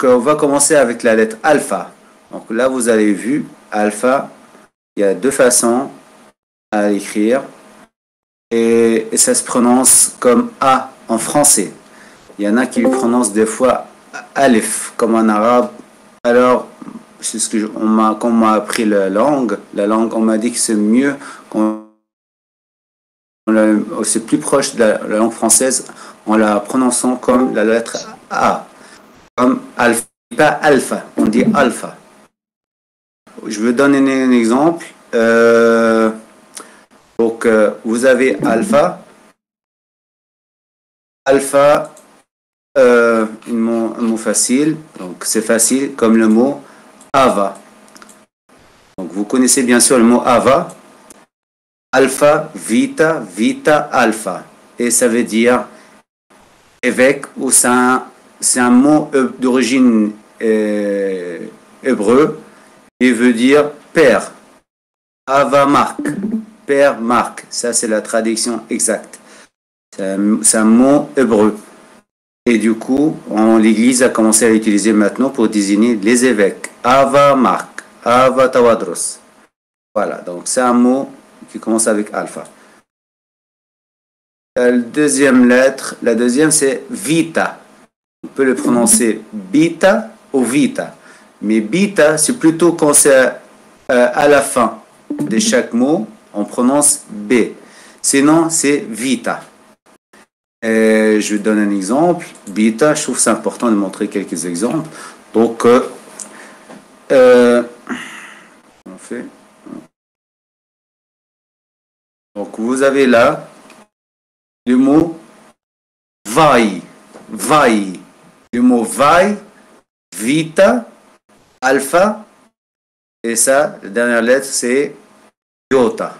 on va commencer avec la lettre alpha. Donc là, vous avez vu, alpha, il y a deux façons à l'écrire. Et ça se prononce comme A en français. Il y en a qui le prononcent des fois Alif, comme en arabe. Alors, c'est ce que quand on m'a appris la langue, on m'a dit que c'est mieux, c'est plus proche de la langue française en la prononçant comme la lettre A, comme alpha, pas alpha, on dit alpha. Je vais donner un exemple. Donc, vous avez alpha. Alpha, un mot facile. Donc, c'est facile comme le mot Ava. Donc, vous connaissez bien sûr le mot Ava. Alpha, vita, vita, alpha. Et ça veut dire évêque, ou c'est un mot d'origine hébreu. Il veut dire père. Ava Marc. Père Marc. Ça, c'est la traduction exacte. C'est un mot hébreu. Et du coup, l'Église a commencé à l'utiliser maintenant pour désigner les évêques. Ava Marc. Ava Tawadros. Voilà, donc c'est un mot qui commence avec alpha. La deuxième lettre, la deuxième, c'est vita. On peut le prononcer bita ou vita. Mais bita, c'est plutôt quand c'est à la fin de chaque mot, on prononce B. Sinon, c'est vita. Et je donne un exemple. Bita, je trouve c'est important de montrer quelques exemples. Donc, on fait. Donc, vous avez là le mot vai. Vai. Le mot vai, vita, alpha. Et ça, la dernière lettre, c'est iota.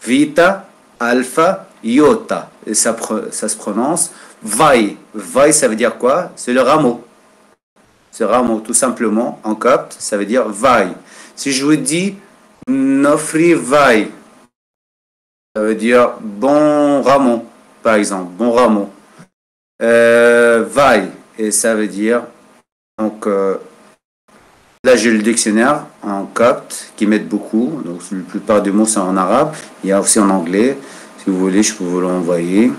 Vita, alpha, iota. Et ça se prononce vai. Vai, ça veut dire quoi? C'est le rameau. Ce rameau, tout simplement, en copte, ça veut dire vai. Si je vous dis nofri vai, ça veut dire bon rameau, par exemple, bon rameau. Vai, et ça veut dire, donc, là j'ai le dictionnaire en copte qui m'aide beaucoup, donc la plupart des mots sont en arabe, il y a aussi en anglais, si vous voulez je peux vous l'envoyer.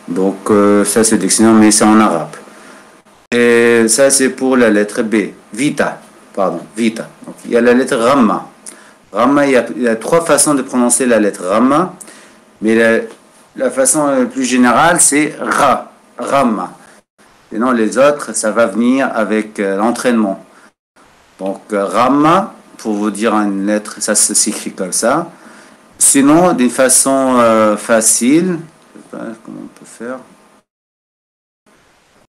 Donc ça c'est le dictionnaire mais c'est en arabe. Et ça c'est pour la lettre B, vita, pardon, vita. Donc, il y a la lettre ramma. Ramma, il y a trois façons de prononcer la lettre ramma, mais la façon la plus générale c'est ra, ramma. Sinon les autres ça va venir avec l'entraînement. Donc, Ramma, pour vous dire une lettre, ça s'écrit comme ça. Sinon, d'une façon facile, je sais pas comment on peut faire.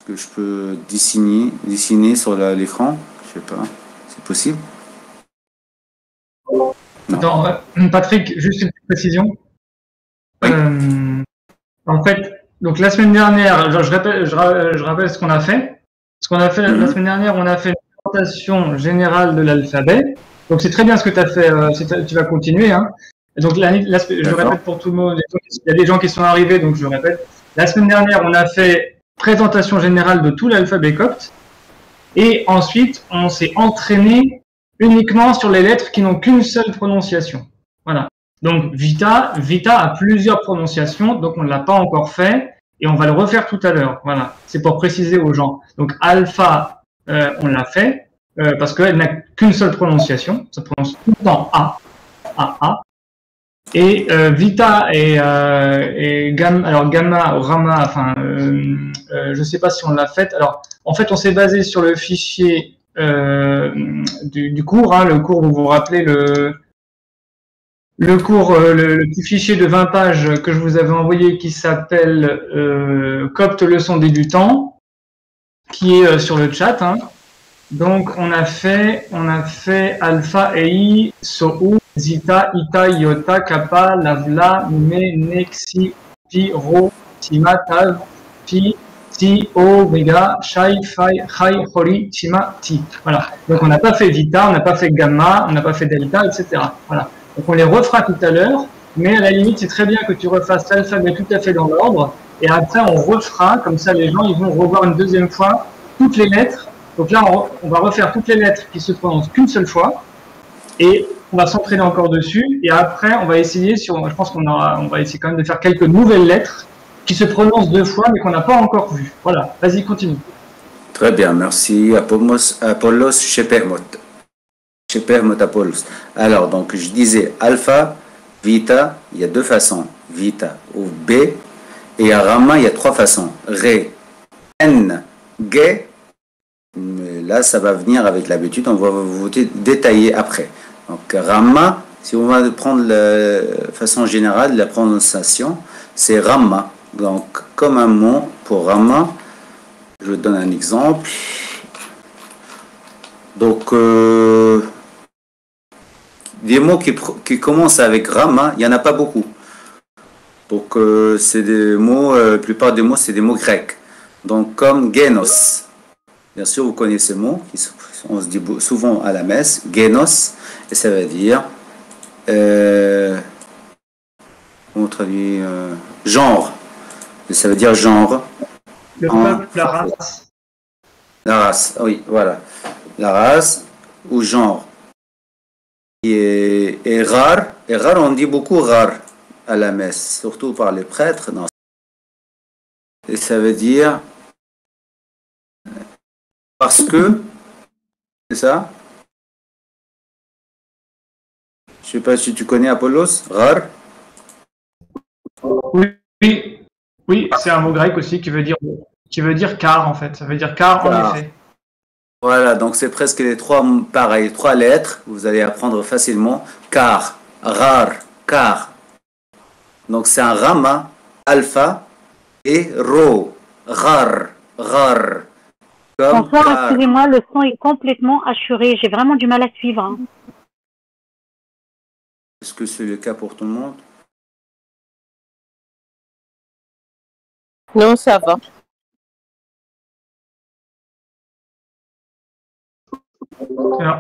Que je peux dessiner sur l'écran, je sais pas, c'est possible? Attends, Patrick, juste une petite précision. Oui. En fait, donc la semaine dernière, je rappelle ce qu'on a fait. Ce qu'on a fait la semaine dernière, on a fait présentation générale de l'alphabet. Donc c'est très bien ce que tu as fait, tu vas continuer. Hein. Donc je répète pour tout le monde, il y a des gens qui sont arrivés, donc je répète. La semaine dernière, on a fait présentation générale de tout l'alphabet copte. Et ensuite, on s'est entraîné uniquement sur les lettres qui n'ont qu'une seule prononciation. Voilà. Donc vita a plusieurs prononciations, donc on ne l'a pas encore fait. Et on va le refaire tout à l'heure. Voilà. C'est pour préciser aux gens. Donc alpha, on l'a fait parce qu'elle n'a qu'une seule prononciation. Ça prononce tout le temps A. Et vita et gamma, alors gamma, rama, enfin, je sais pas si on l'a fait. Alors, en fait, on s'est basé sur le fichier du cours, hein, le cours, vous vous rappelez le cours, le petit fichier de 20 pages que je vous avais envoyé qui s'appelle Copte leçon débutant, qui est sur le chat. Hein. Donc on a fait alpha, ei, sou, zita, ita, iota, kappa, lavla, me, nexi, pi, ro, tima, tav, pi, ti, o, vega, shai, fai, chai, hori, tima, ti. Voilà. Donc on n'a pas fait vita, on n'a pas fait gamma, on n'a pas fait delta, etc. Voilà. Donc on les refera tout à l'heure, mais à la limite c'est très bien que tu refasses l'alphabet tout à fait dans l'ordre, et après on refera, comme ça les gens ils vont revoir une deuxième fois toutes les lettres. Donc là, on va refaire toutes les lettres qui se prononcent qu'une seule fois. Et on va s'entraîner encore dessus. Et après, on va essayer, je pense on va essayer quand même de faire quelques nouvelles lettres qui se prononcent 2 fois, mais qu'on n'a pas encore vues. Voilà, vas-y, continue. Très bien, merci. Apollos Shepermot. Shepermot Apollos. Alors, donc, je disais alpha, vita, il y a 2 façons. Vita ou B. Et à Rama, il y a 3 façons. Ré, N, G. Mais là, ça va venir avec l'habitude. On va vous détailler après. Donc, Rama, si on va prendre la façon générale, la prononciation, c'est Rama. Donc, comme un mot pour Rama, je donne un exemple. Donc, des mots qui commencent avec Rama, il n'y en a pas beaucoup. Donc, c'est des mots, la plupart des mots, c'est des mots grecs. Donc, comme Genos. Bien sûr, vous connaissez ce mot, on se dit souvent à la messe, Genos, et ça veut dire, on traduit, genre. Et ça veut dire genre. Le peuple, la race. La race, oui, voilà. La race ou genre. Et rare, on dit beaucoup rare à la messe, surtout par les prêtres. Non. Et ça veut dire parce que, c'est ça? Je sais pas si tu connais Apollos, rare. Oui, c'est un mot grec aussi qui veut dire car en fait. Ça veut dire car en effet. Voilà, donc c'est presque les 3 pareils, 3 lettres. Vous allez apprendre facilement. Car, rare, car. Donc c'est un Rama, alpha et ro, rare, rare. Bonsoir, excusez-moi, le son est complètement assuré. J'ai vraiment du mal à suivre. Hein. Est-ce que c'est le cas pour tout le monde? Non, ça va.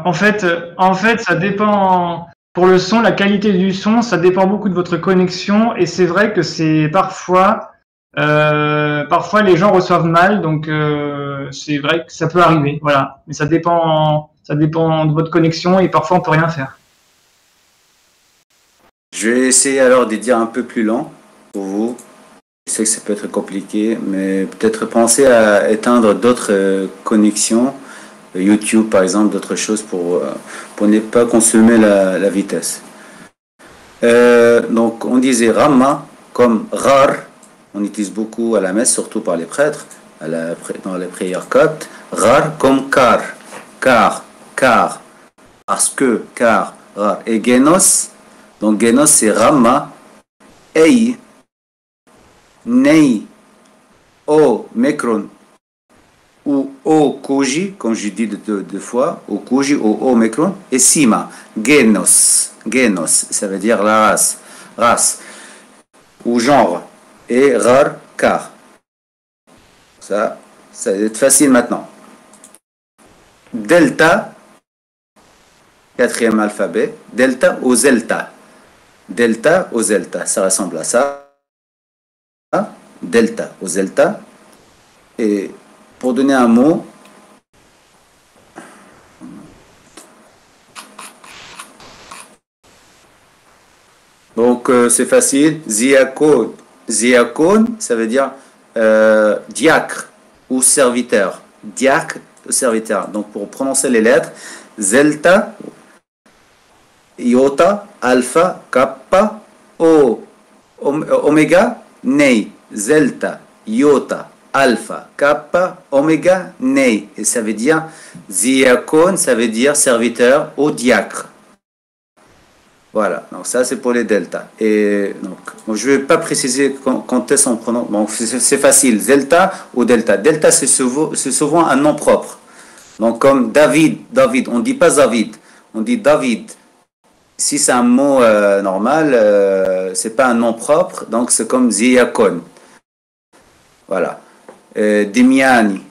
En fait, ça dépend. Pour le son, la qualité du son, ça dépend beaucoup de votre connexion. Et c'est vrai que c'est parfois les gens reçoivent mal, donc c'est vrai que ça peut arriver. Voilà, mais ça dépend de votre connexion et parfois on peut rien faire. Je vais essayer alors de dire un peu plus lent pour vous. Je sais que ça peut être compliqué, mais peut-être penser à éteindre d'autres connexions, YouTube par exemple, d'autres choses pour ne pas consommer la vitesse. Donc on disait Rama comme rare, on utilise beaucoup à la messe, surtout par les prêtres, dans les prières coptes. Rare comme car, parce que, car, rare. Et Genos, donc Genos c'est Rama, Ei, Nei, O, Mekron, ou O, Koji, comme je dis 2 fois, O, Koji, O, Mekron, et Sima, Genos, ça veut dire la race, ou genre, et rare, car. Ça va être facile maintenant. Delta, 4e alphabet, delta au zelta. Delta au zelta, ça ressemble à ça. Delta au zelta. Et pour donner un mot, donc c'est facile. Ziakon, ça veut dire diacre ou serviteur. Diacre ou serviteur. Donc pour prononcer les lettres, zelta, iota, alpha, kappa, o, oméga, nei. Zelta, iota, alpha, kappa, oméga, nei. Et ça veut dire diacon, ça veut dire serviteur ou diacre. Voilà, donc ça c'est pour les deltas. Et donc, je ne vais pas préciser quand est-ce qu'on prononce. Donc c'est facile, delta ou delta. Delta c'est souvent un nom propre. Donc comme David, on ne dit pas David, on dit David. Si c'est un mot normal, c'est pas un nom propre, donc c'est comme Ziakon. Voilà. Dimiani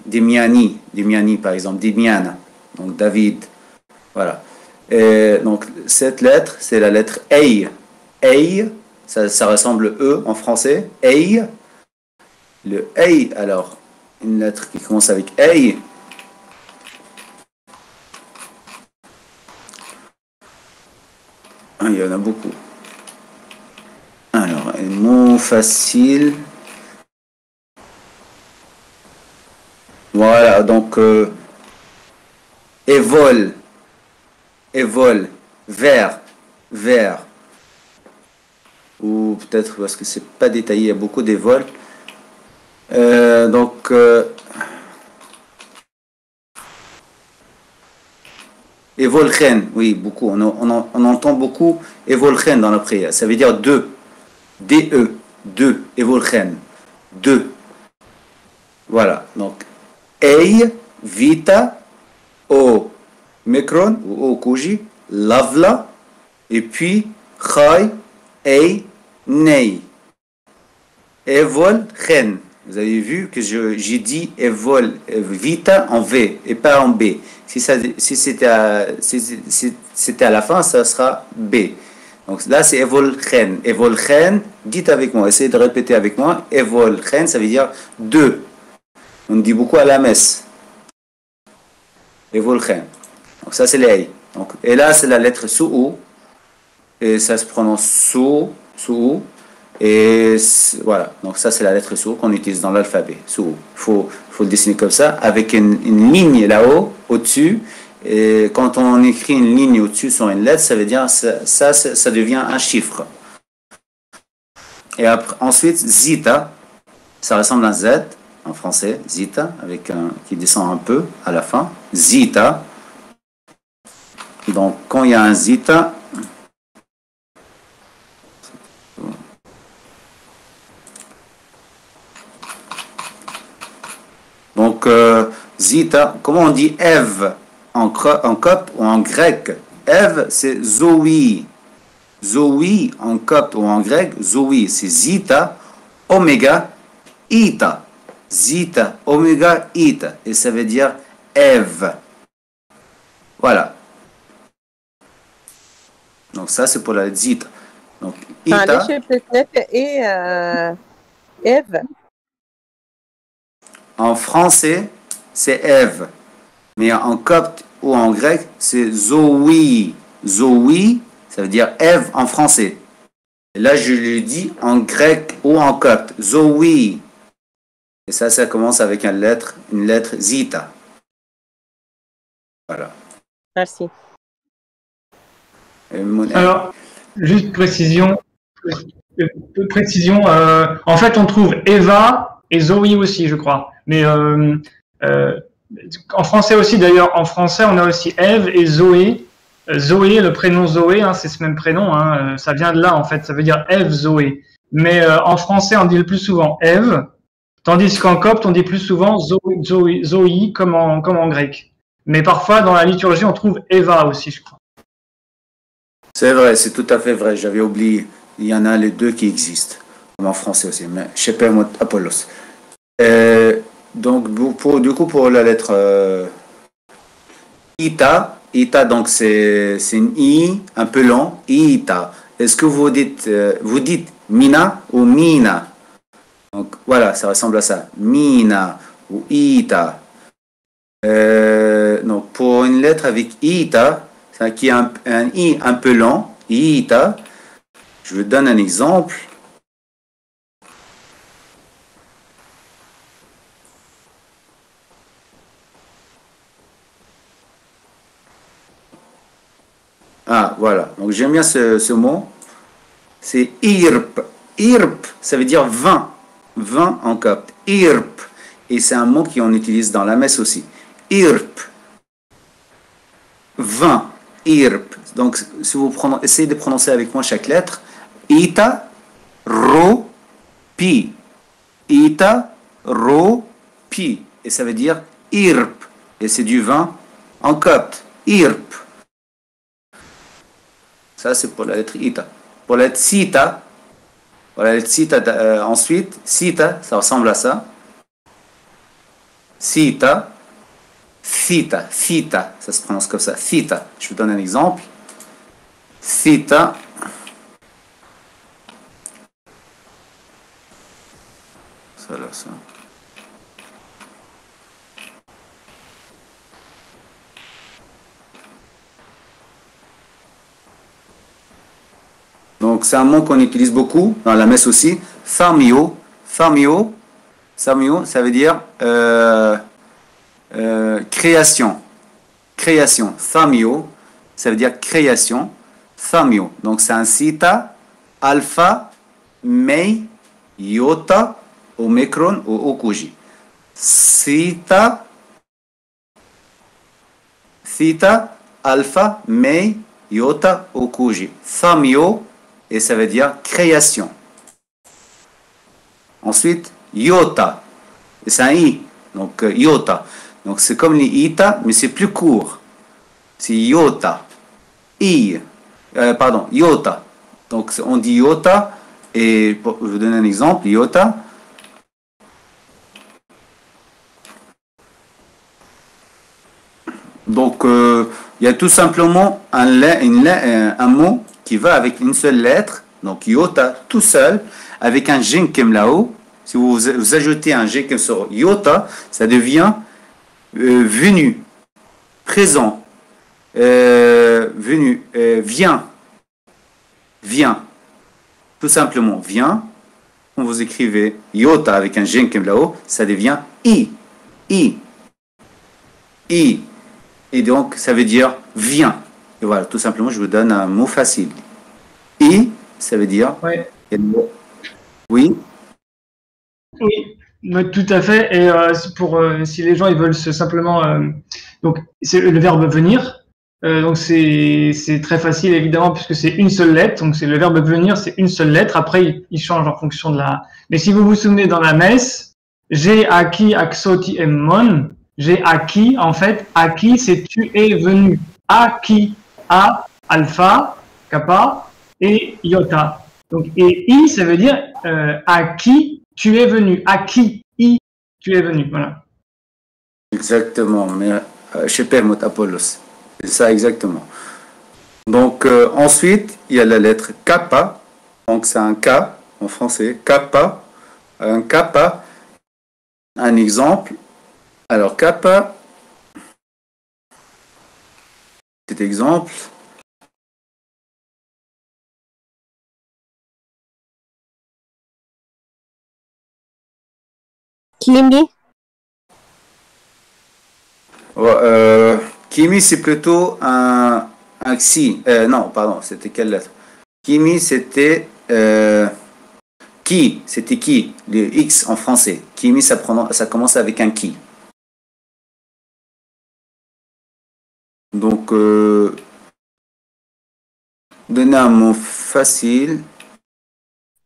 par exemple, Dimiana. Donc David. Voilà. Et donc cette lettre, c'est la lettre Ei. Ei, ça ressemble E en français. Ei. Le Ei, alors, une lettre qui commence avec Ei, Ah, il y en a beaucoup. Alors, un mot facile. Voilà, donc, évole, évole, vert, vert. Ou peut-être parce que c'est pas détaillé, il y a beaucoup d'évols. Donc, Evolchen, oui, beaucoup. On entend beaucoup Evolchen dans la prière. Ça veut dire deux. D-E. Deux. Evolchen. Deux. Voilà. Donc, Ei, Vita, O, Mekron, ou O, Koji, Lavla, et puis Chai, Ei, Nei. Evolchen. Vous avez vu que j'ai dit Evol, Vita en V et pas en B. Si c'était à la fin, ça sera B. Donc là, c'est Evolchen. Evolchen, dites avec moi, essayez de répéter avec moi. Evolchen, ça veut dire deux. On dit beaucoup à la messe. Evolchen. Donc ça, c'est les. Donc, et là, c'est la lettre Sou. Et ça se prononce Sou. Et voilà, donc ça c'est la lettre Sou qu'on utilise dans l'alphabet. Sou. Faut le dessiner comme ça, avec une ligne là-haut, au-dessus. Et quand on écrit une ligne au-dessus sur une lettre, ça veut dire ça devient un chiffre. Et après, ensuite, Zita, ça ressemble à Z en français, Zita, avec un qui descend un peu à la fin. Zita. Donc quand il y a un Zita, donc, Zita, comment on dit Ève en copte ou en grec? Ève, c'est Zoé. Zoé en copte ou en grec, Zoé, c'est Zita, Oméga, Ita. Zita, Oméga, Ita. Et ça veut dire Ève. Voilà. Donc, ça, c'est pour la Zita. Donc, Ita. Et Ève. En français, c'est Ève. Mais en copte ou en grec, c'est Zoé. Zoé, ça veut dire Ève en français. Et là, je le dis en grec ou en copte. Zoé. Et ça commence avec une lettre Zita. Voilà. Merci. Alors, juste précision. En fait, on trouve Eva et Zoé aussi, je crois. Mais en français aussi, d'ailleurs, en français, on a aussi Ève et Zoé. Zoé, le prénom Zoé, hein, c'est ce même prénom, hein, ça vient de là, en fait, ça veut dire Ève, Zoé. Mais en français, on dit le plus souvent Ève, tandis qu'en copte, on dit plus souvent Zoé comme en grec. Mais parfois, dans la liturgie, on trouve Eva aussi, je crois. C'est vrai, c'est tout à fait vrai, j'avais oublié. Il y en a les deux qui existent, comme en français aussi, mais Shepemot Apollos. Donc, du coup, pour la lettre Ita, donc c'est une I un peu long, Ita. Est-ce que vous dites Mina ou Mina? Donc voilà, ça ressemble à ça. Mina ou Ita. Donc pour une lettre avec Ita, qui est un I un peu long, Ita, je vous donne un exemple. Ah, voilà. Donc, j'aime bien ce mot. C'est irp. Irp, ça veut dire vin. Vin en copte. Irp. Et c'est un mot qu'on utilise dans la messe aussi. Irp. Vin. Irp. Donc, si vous essayez de prononcer avec moi chaque lettre. Ita, ro, pi. Ita, ro, pi. Et ça veut dire irp. Et c'est du vin en copte. Irp. Ça, c'est pour la lettre Ita. Pour la lettre Sita, ensuite, Sita, ça ressemble à ça. Sita, Thita, ça se prononce comme ça. Thita, je vous donne un exemple. Thita. Ça, là, ça. Donc c'est un mot qu'on utilise beaucoup dans la messe aussi. Thamio, thamio, thamio, ça veut dire création. Création. Thamio, ça veut dire création. Thamio. Donc c'est un theta, alpha, mei, iota, omicron ou okuji. Theta, theta, alpha, mei, iota, okuji. Thamio, et ça veut dire création. Ensuite, iota, et c'est un i, donc iota. Donc c'est comme les ita, mais c'est plus court. C'est iota. Iota. Donc on dit iota, et pour vous donner un exemple, iota. Donc il y a tout simplement un mot qui va avec une seule lettre, donc iota tout seul, avec un genkem là-haut. Si vous ajoutez un genkem sur iota, ça devient venu, présent, venu, vient, tout simplement, vient. Quand vous écrivez iota avec un genkem là-haut, ça devient i. Et donc, ça veut dire vient. Et voilà, tout simplement, je vous donne un mot facile. I, ça veut dire... Ouais. Oui. Oui, tout à fait. Et pour si les gens ils veulent simplement... donc, c'est le verbe venir. Donc, c'est très facile, évidemment, puisque c'est une seule lettre. Donc, c'est le verbe venir, c'est une seule lettre. Après, il change en fonction de la... Mais si vous vous souvenez dans la messe, j'ai acquis axoti emmon. J'ai acquis, en fait, acquis, c'est tu es venu. Acquis, A, alpha, kappa et iota. Donc, et I, ça veut dire à qui tu es venu. À qui I, tu es venu. Voilà. Exactement. Mais chez Permot Apollos. C'est ça exactement. Donc, ensuite, il y a la lettre kappa. Donc, c'est un K en français. Kappa. Un kappa. Un exemple. Alors, kappa, petit exemple. Kimi. Kimi, c'est plutôt un xi. Non, pardon, c'était quelle lettre? Kimi, c'était qui. C'était qui. Le X en français. Kimi, ça commence avec un qui. Donc, donner un mot facile.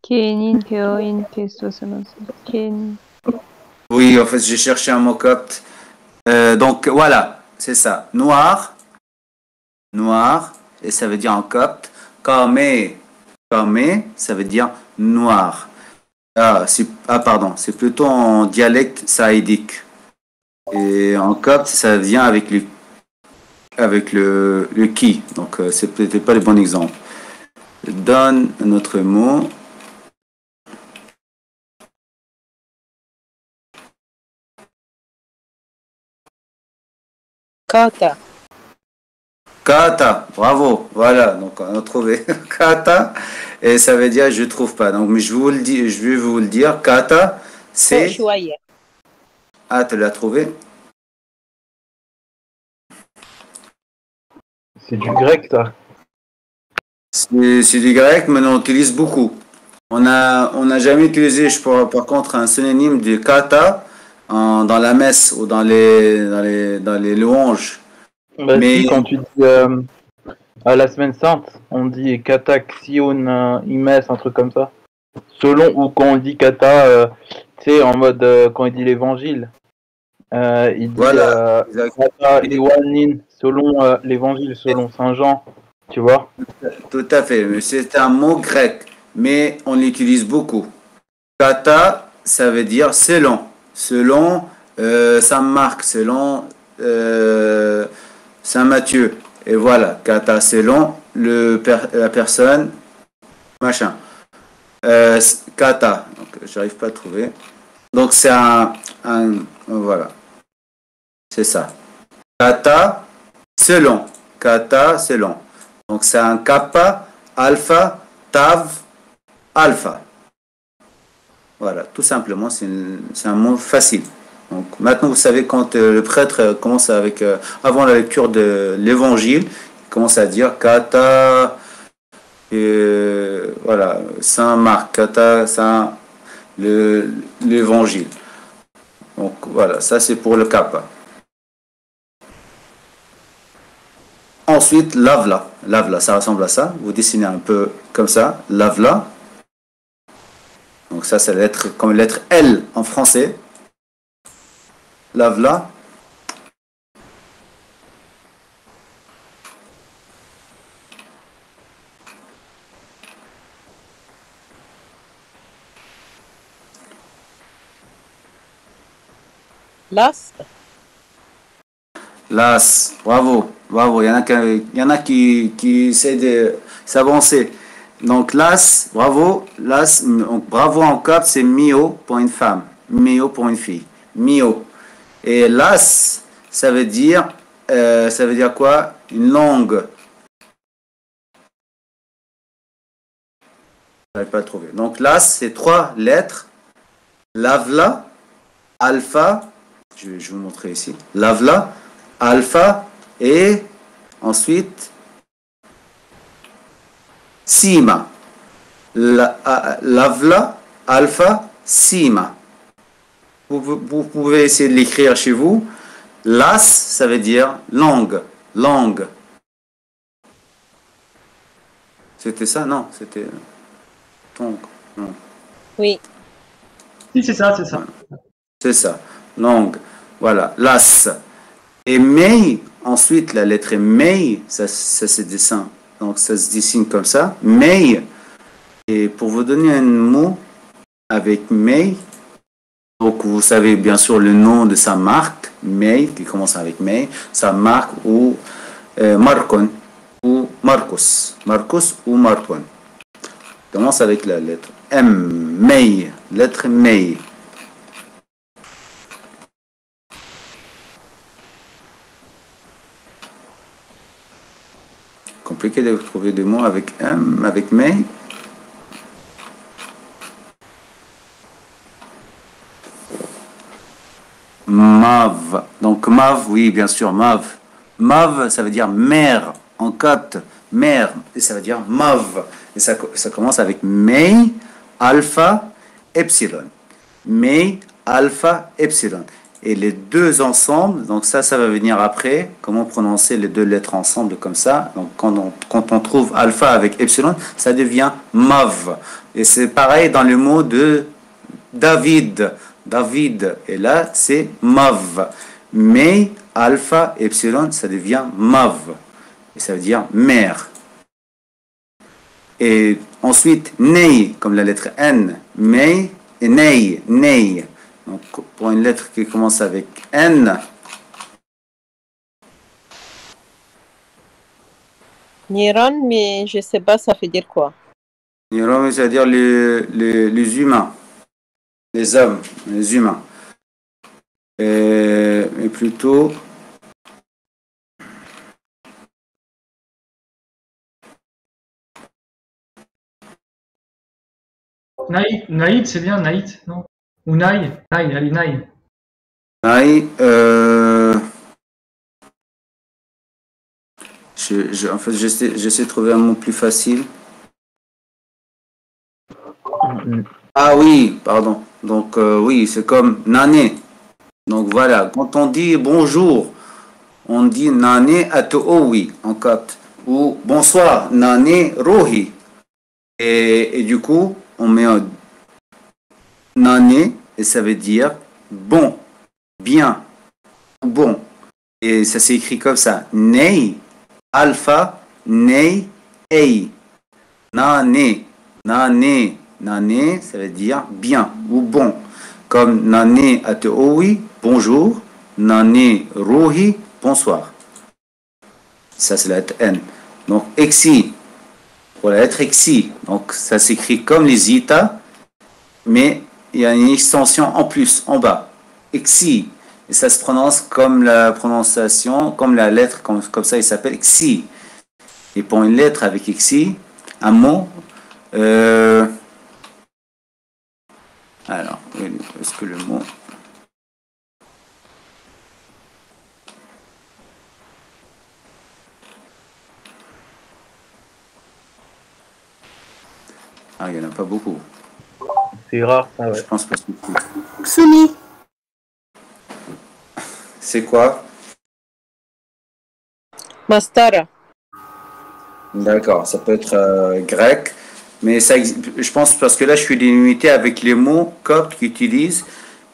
Kenin, Keoin, Kestosanos. Ken. Oui, en fait, j'ai cherché un mot copte. Donc, voilà, c'est ça. Noir. Noir. Et ça veut dire en copte. Kame. Kame, ça veut dire noir. Pardon, c'est plutôt en dialecte saïdique. Et en copte, ça vient avec le qui. Donc, c'est peut-être pas le bon exemple. Donne notre mot. Kata. Kata, bravo, voilà, donc on a trouvé Kata, et ça veut dire je trouve pas. Donc, mais je vais vous le dire, Kata, c'est... Ah, tu l'as trouvé? C'est du grec, ça. C'est du grec, mais on utilise beaucoup. On n'a jamais utilisé, par contre, un synonyme de kata dans la messe ou dans les louanges. Bah, mais si, quand tu dis à la semaine sainte, on dit kata xion imes, un truc comme ça. Selon, ou quand on dit kata, tu sais, en mode quand il dit l'évangile. Il dit voilà, kata iwanin, selon l'évangile, selon Saint Jean, tu vois. Tout à fait, mais c'est un mot grec, mais on l'utilise beaucoup. Kata, ça veut dire selon Saint Marc, selon Saint Matthieu. Et voilà, kata, selon la personne, machin. Kata, donc j'arrive pas à trouver. Donc c'est voilà. C'est ça. Kata, selon. Donc c'est un kappa, alpha, tav, alpha. Voilà, tout simplement, c'est un mot facile. Donc, maintenant, vous savez, quand le prêtre commence avec, avant la lecture de l'évangile, il commence à dire kata, voilà, Saint Marc, kata, Saint l'évangile. Donc, voilà, ça c'est pour le kappa. Ensuite, lavla. Lavla, ça ressemble à ça. Vous dessinez un peu comme ça, lavla. Donc ça, c'est la lettre, comme la lettre L en français. Lavla. Las. Las. Bravo. Bravo. Il y en a qui essaient de s'avancer. Donc, las, bravo. Las, donc, bravo en cap, c'est mio pour une femme. Mio pour une fille. Mio. Et las, ça veut dire quoi? Une langue. Je n'arrive pas à le trouver. Donc, las, c'est 3 lettres. Lavla, alpha. Je vais vous montrer ici. Lavla, alpha et ensuite Sima. Lavla, alpha, Sima. Vous pouvez essayer de l'écrire chez vous. Las, ça veut dire langue. Langue. C'était ça? Non, c'était tongue. Non. Oui. Si, c'est ça, c'est ça. C'est ça. Langue. Voilà. Las. Et mei, ensuite, la lettre mei, ça se dessine. Donc, ça se dessine comme ça. Mei. Et pour vous donner un mot avec mei, donc vous savez bien sûr le nom de sa marque, mei, qui commence avec mei, sa marque ou Marcon ou Marcos. Marcos ou Marcon. Commence avec la lettre M. Mei. Lettre mei. Compliqué de trouver des mots avec M, avec May. Mav. Donc Mav, oui, bien sûr, Mav. Mav, ça veut dire mère, en quatre, mère, et ça veut dire Mav. Et ça commence avec May, alpha, epsilon. May, alpha, epsilon. Et les deux ensemble, donc ça va venir après. Comment prononcer les deux lettres ensemble comme ça? Donc quand on trouve alpha avec epsilon, ça devient mav. Et c'est pareil dans le mot de David. David. Et là, c'est mav. Mais alpha, epsilon, ça devient mav. Et ça veut dire mère. Et ensuite, nei, comme la lettre N. Mei et nei, nei. Donc, pour une lettre qui commence avec N. Niron, mais je ne sais pas ça veut dire quoi. Niron, ça veut dire les humains. Les hommes, les humains. Et plutôt... Naïd, c'est bien, Naïd, non? Ou Naï, allez, Naï. Naï, en fait, j'essaie de trouver un mot plus facile. Ah oui, pardon. Donc, oui, c'est comme nané. Donc, voilà. Quand on dit bonjour, on dit nané ato'owi en copte. Ou bonsoir, nané rohi. Et du coup, on met un nané et ça veut dire bon, bien, bon. Et ça s'écrit comme ça. Nei, alpha, nei, ei. Nané, nané. Nané, ça veut dire bien ou bon. Comme nané ato'owi, bonjour. Nané rohi, bonsoir. Ça, c'est la lettre N. Donc, exi. Pour la lettre exi. Donc, ça s'écrit comme les ita, mais il y a une extension en plus, en bas. Exi. Et ça se prononce comme la prononciation, comme la lettre, comme ça, il s'appelle exi. Et pour une lettre avec exi, un mot, Alors, est-ce que le mot... Ah, il n'y en a pas beaucoup. C'est rare, ça, Je ouais. pense pas. Ksumi. C'est quoi? Mastara. D'accord, ça peut être grec, mais ça, je pense parce que là, je suis limité avec les mots coptes qu'ils utilisent,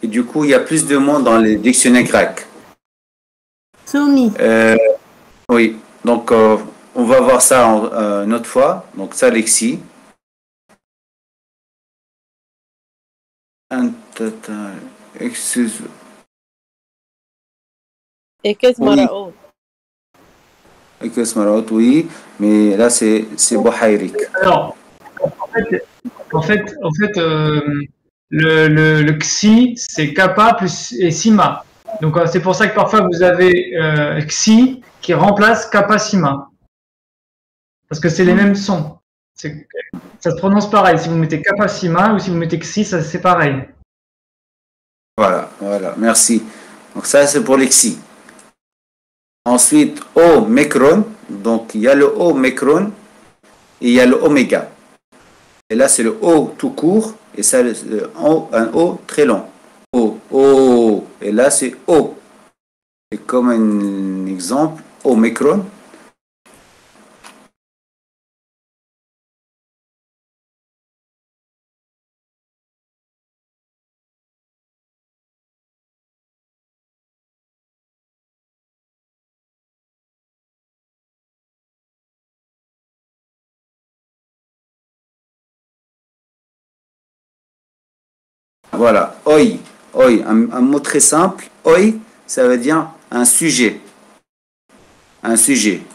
et du coup, il y a plus de mots dans les dictionnaires grecs. Tsumi. Oui, donc on va voir ça une autre fois. Donc ça, Lexi. Excuse. Et qu'est-ce Marao? Ekesmarot, oui, mais là, c'est Bohairik. Alors, le xi, c'est kappa plus et sima. Donc, c'est pour ça que parfois vous avez xi qui remplace kappa sima. Parce que c'est les mêmes sons. Ça se prononce pareil. Si vous mettez kappa sima ou si vous mettez xi, c'est pareil. Voilà, merci. Donc ça, c'est pour Lexi. Ensuite, Omicron. Donc, il y a le Omicron et il y a le Oméga. Et là, c'est le O tout court et ça, un O très long. O. Et là, c'est O. Et comme un exemple, Omicron. Voilà, oi, un mot très simple. Oi, ça veut dire un sujet,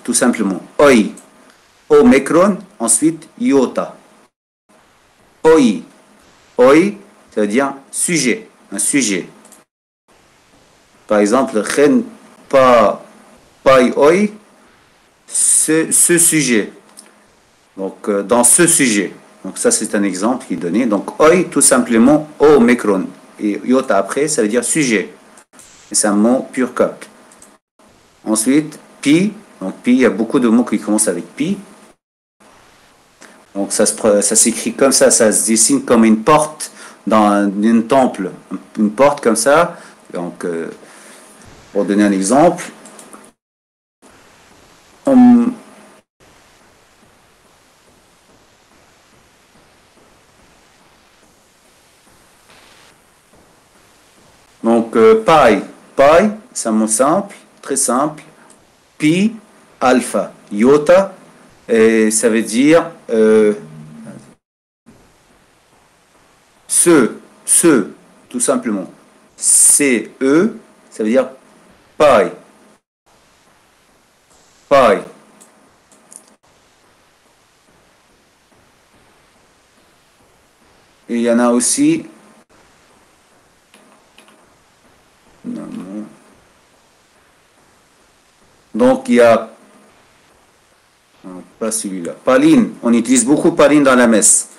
tout simplement. Oi, Omicron, ensuite iota. Oi, ça veut dire sujet, un sujet. Par exemple, ren pai oi, ce sujet. Donc, dans ce sujet. Donc ça, c'est un exemple qui est donné. Donc, oi, tout simplement, Omicron. Et iota après, ça veut dire sujet. Et c'est un mot pur copte. Ensuite, pi. Donc, pi, il y a beaucoup de mots qui commencent avec pi. Donc, ça s'écrit comme ça se dessine comme une porte dans un temple. Une porte comme ça. Donc, pour donner un exemple, donc, pi, c'est un mot simple, très simple. Pi, alpha, iota, et ça veut dire ce, tout simplement. C-E, ça veut dire pi. Et il y en a aussi. Non. Donc il y a. Non, pas celui-là. Paline. On utilise beaucoup paline dans la messe.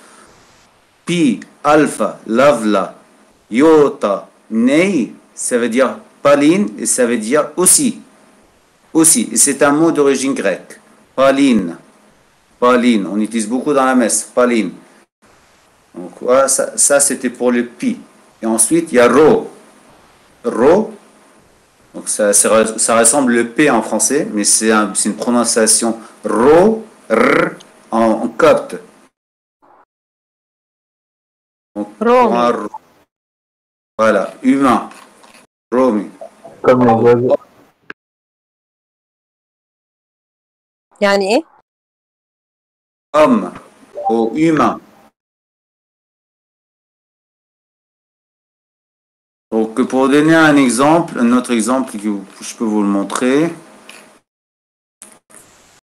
Pi, alpha, lavla, iota, nei, ça veut dire paline et ça veut dire aussi. Et c'est un mot d'origine grecque. Paline. On utilise beaucoup dans la messe. Paline. Donc voilà, ça c'était pour le pi. Et ensuite, il y a rho. Donc ça ressemble le P en français, mais c'est une prononciation rho, en copte. Donc, voilà, humain. Romi. Comme les oiseaux. يعني ايه؟ Homme ou humain. Donc pour donner un autre exemple que je peux vous le montrer.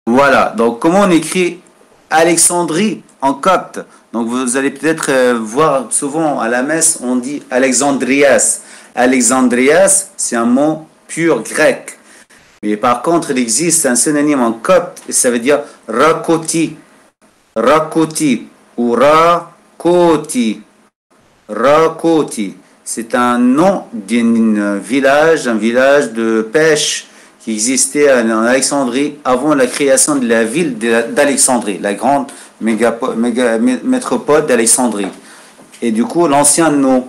Voilà, donc comment on écrit Alexandrie en copte. Donc vous allez peut-être voir souvent à la messe, on dit Alexandrias. Alexandrias, c'est un mot pur grec. Mais par contre, il existe un synonyme en copte et ça veut dire Rakoti. ou Rakoti. Rakoti, c'est un nom d'un village, un village de pêche qui existait en Alexandrie avant la création de la ville d'Alexandrie, la grande métropole d'Alexandrie. Et du coup, l'ancien nom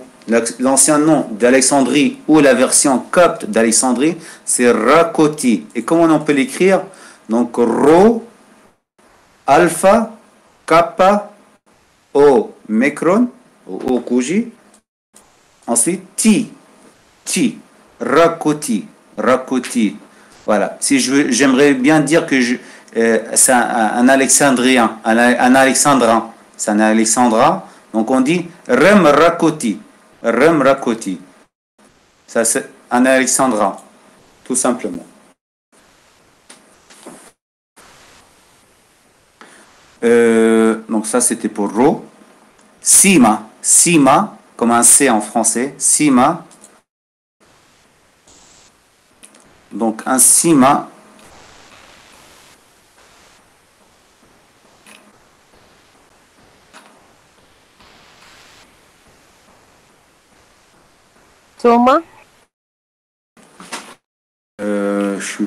d'Alexandrie ou la version copte d'Alexandrie, c'est Rakoti. Et comment on peut l'écrire? Donc, Rho, Alpha, Kappa, O, Micron, O, Kuji. Ensuite, Ti, Rakoti, Rakoti. Voilà. Si j'aimerais bien dire que c'est un Alexandrien, un Alexandrin, c'est un Alexandrin. Donc on dit Rem Rakoti. Rem Rakoti. Ça, c'est un Alexandrin, tout simplement. Donc ça, c'était pour Ro. Sima. Sima, comme un C en français. Sima. Donc un Sima. Thomas? Je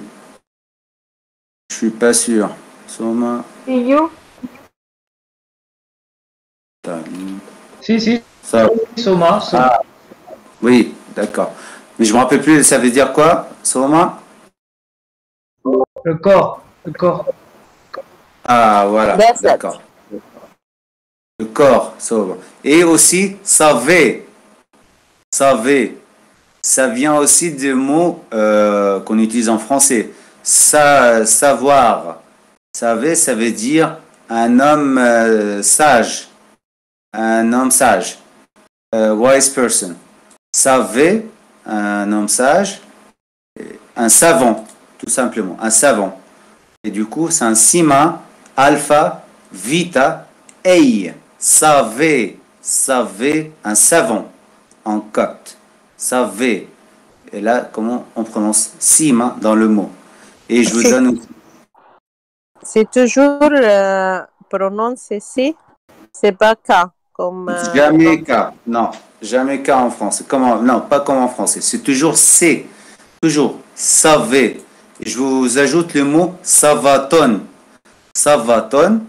suis pas sûr. Soma. You. Si, Ça. Soma. Ah, oui, d'accord. Mais je me rappelle plus, ça veut dire quoi, Soma? Le corps. Ah, voilà, d'accord. Le corps, Soma. Et aussi, saver. Saver. Ça vient aussi des mots qu'on utilise en français. Savoir. Saver, ça veut dire un homme sage. Un homme sage. Wise person. Saver, un homme sage. Un savant, tout simplement. Un savant. Et du coup, c'est un sima, alpha, vita, ei. Saver, un savant en copte. Saver. Et là, comment on prononce sima dans le mot. Et je vous donne aussi. C'est toujours prononcé C, c'est pas K. Comme, Jamais K. Non, jamais K en français. Comment? Non, pas comme en français. C'est toujours C. Toujours. Saver. Et je vous ajoute le mot savaton. Savaton.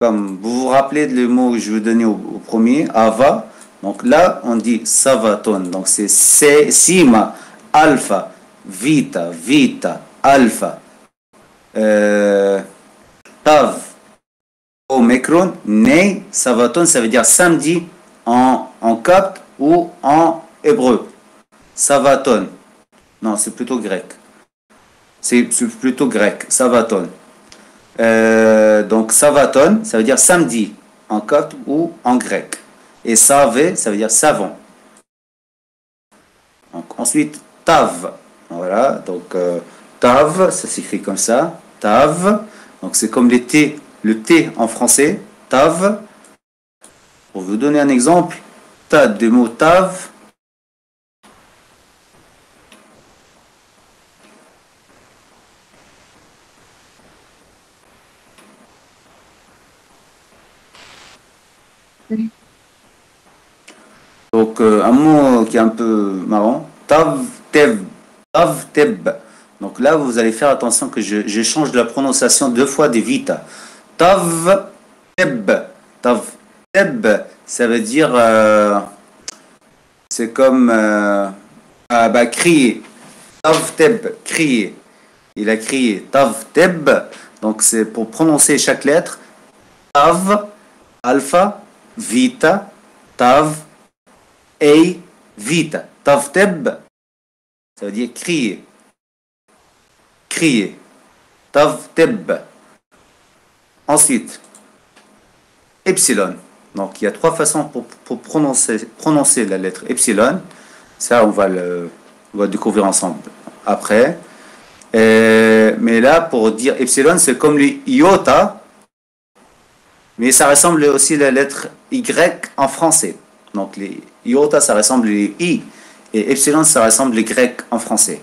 Comme vous vous rappelez le mot que je vous donnais au premier, ava. Donc là, on dit savaton. Donc c'est sima, alpha, vita, alpha, tav, omicron, ne, savaton, ça veut dire samedi en copte ou en hébreu. Savaton. Non, c'est plutôt grec. C'est plutôt grec, savaton. Donc savaton, ça veut dire samedi en copte ou en grec. Et savé, ça veut dire savant. Donc, ensuite, tav. Voilà, donc tav, ça s'écrit comme ça. Tav. Donc c'est comme le T en français. Tav. Pour vous donner un exemple, tas de mots tav. Donc, un mot qui est un peu marrant, tav, teb. Donc là, vous allez faire attention que je change de la prononciation deux fois des vita. Tav, teb. Ça veut dire, c'est comme, crier. Tav, teb, crier. Il a crié. Tav, teb. Donc c'est pour prononcer chaque lettre. Tav, alpha, vita, tav, ei, vita. Tavteb, ça veut dire crier. Crier. Tavteb. Ensuite, epsilon. Donc, il y a trois façons pour prononcer la lettre epsilon. Ça, on va le découvrir ensemble après. Mais là, pour dire epsilon, c'est comme le iota. Mais ça ressemble aussi à la lettre Y en français. Donc, les iota, ça ressemble les I. Et epsilon, ça ressemble les grec en français.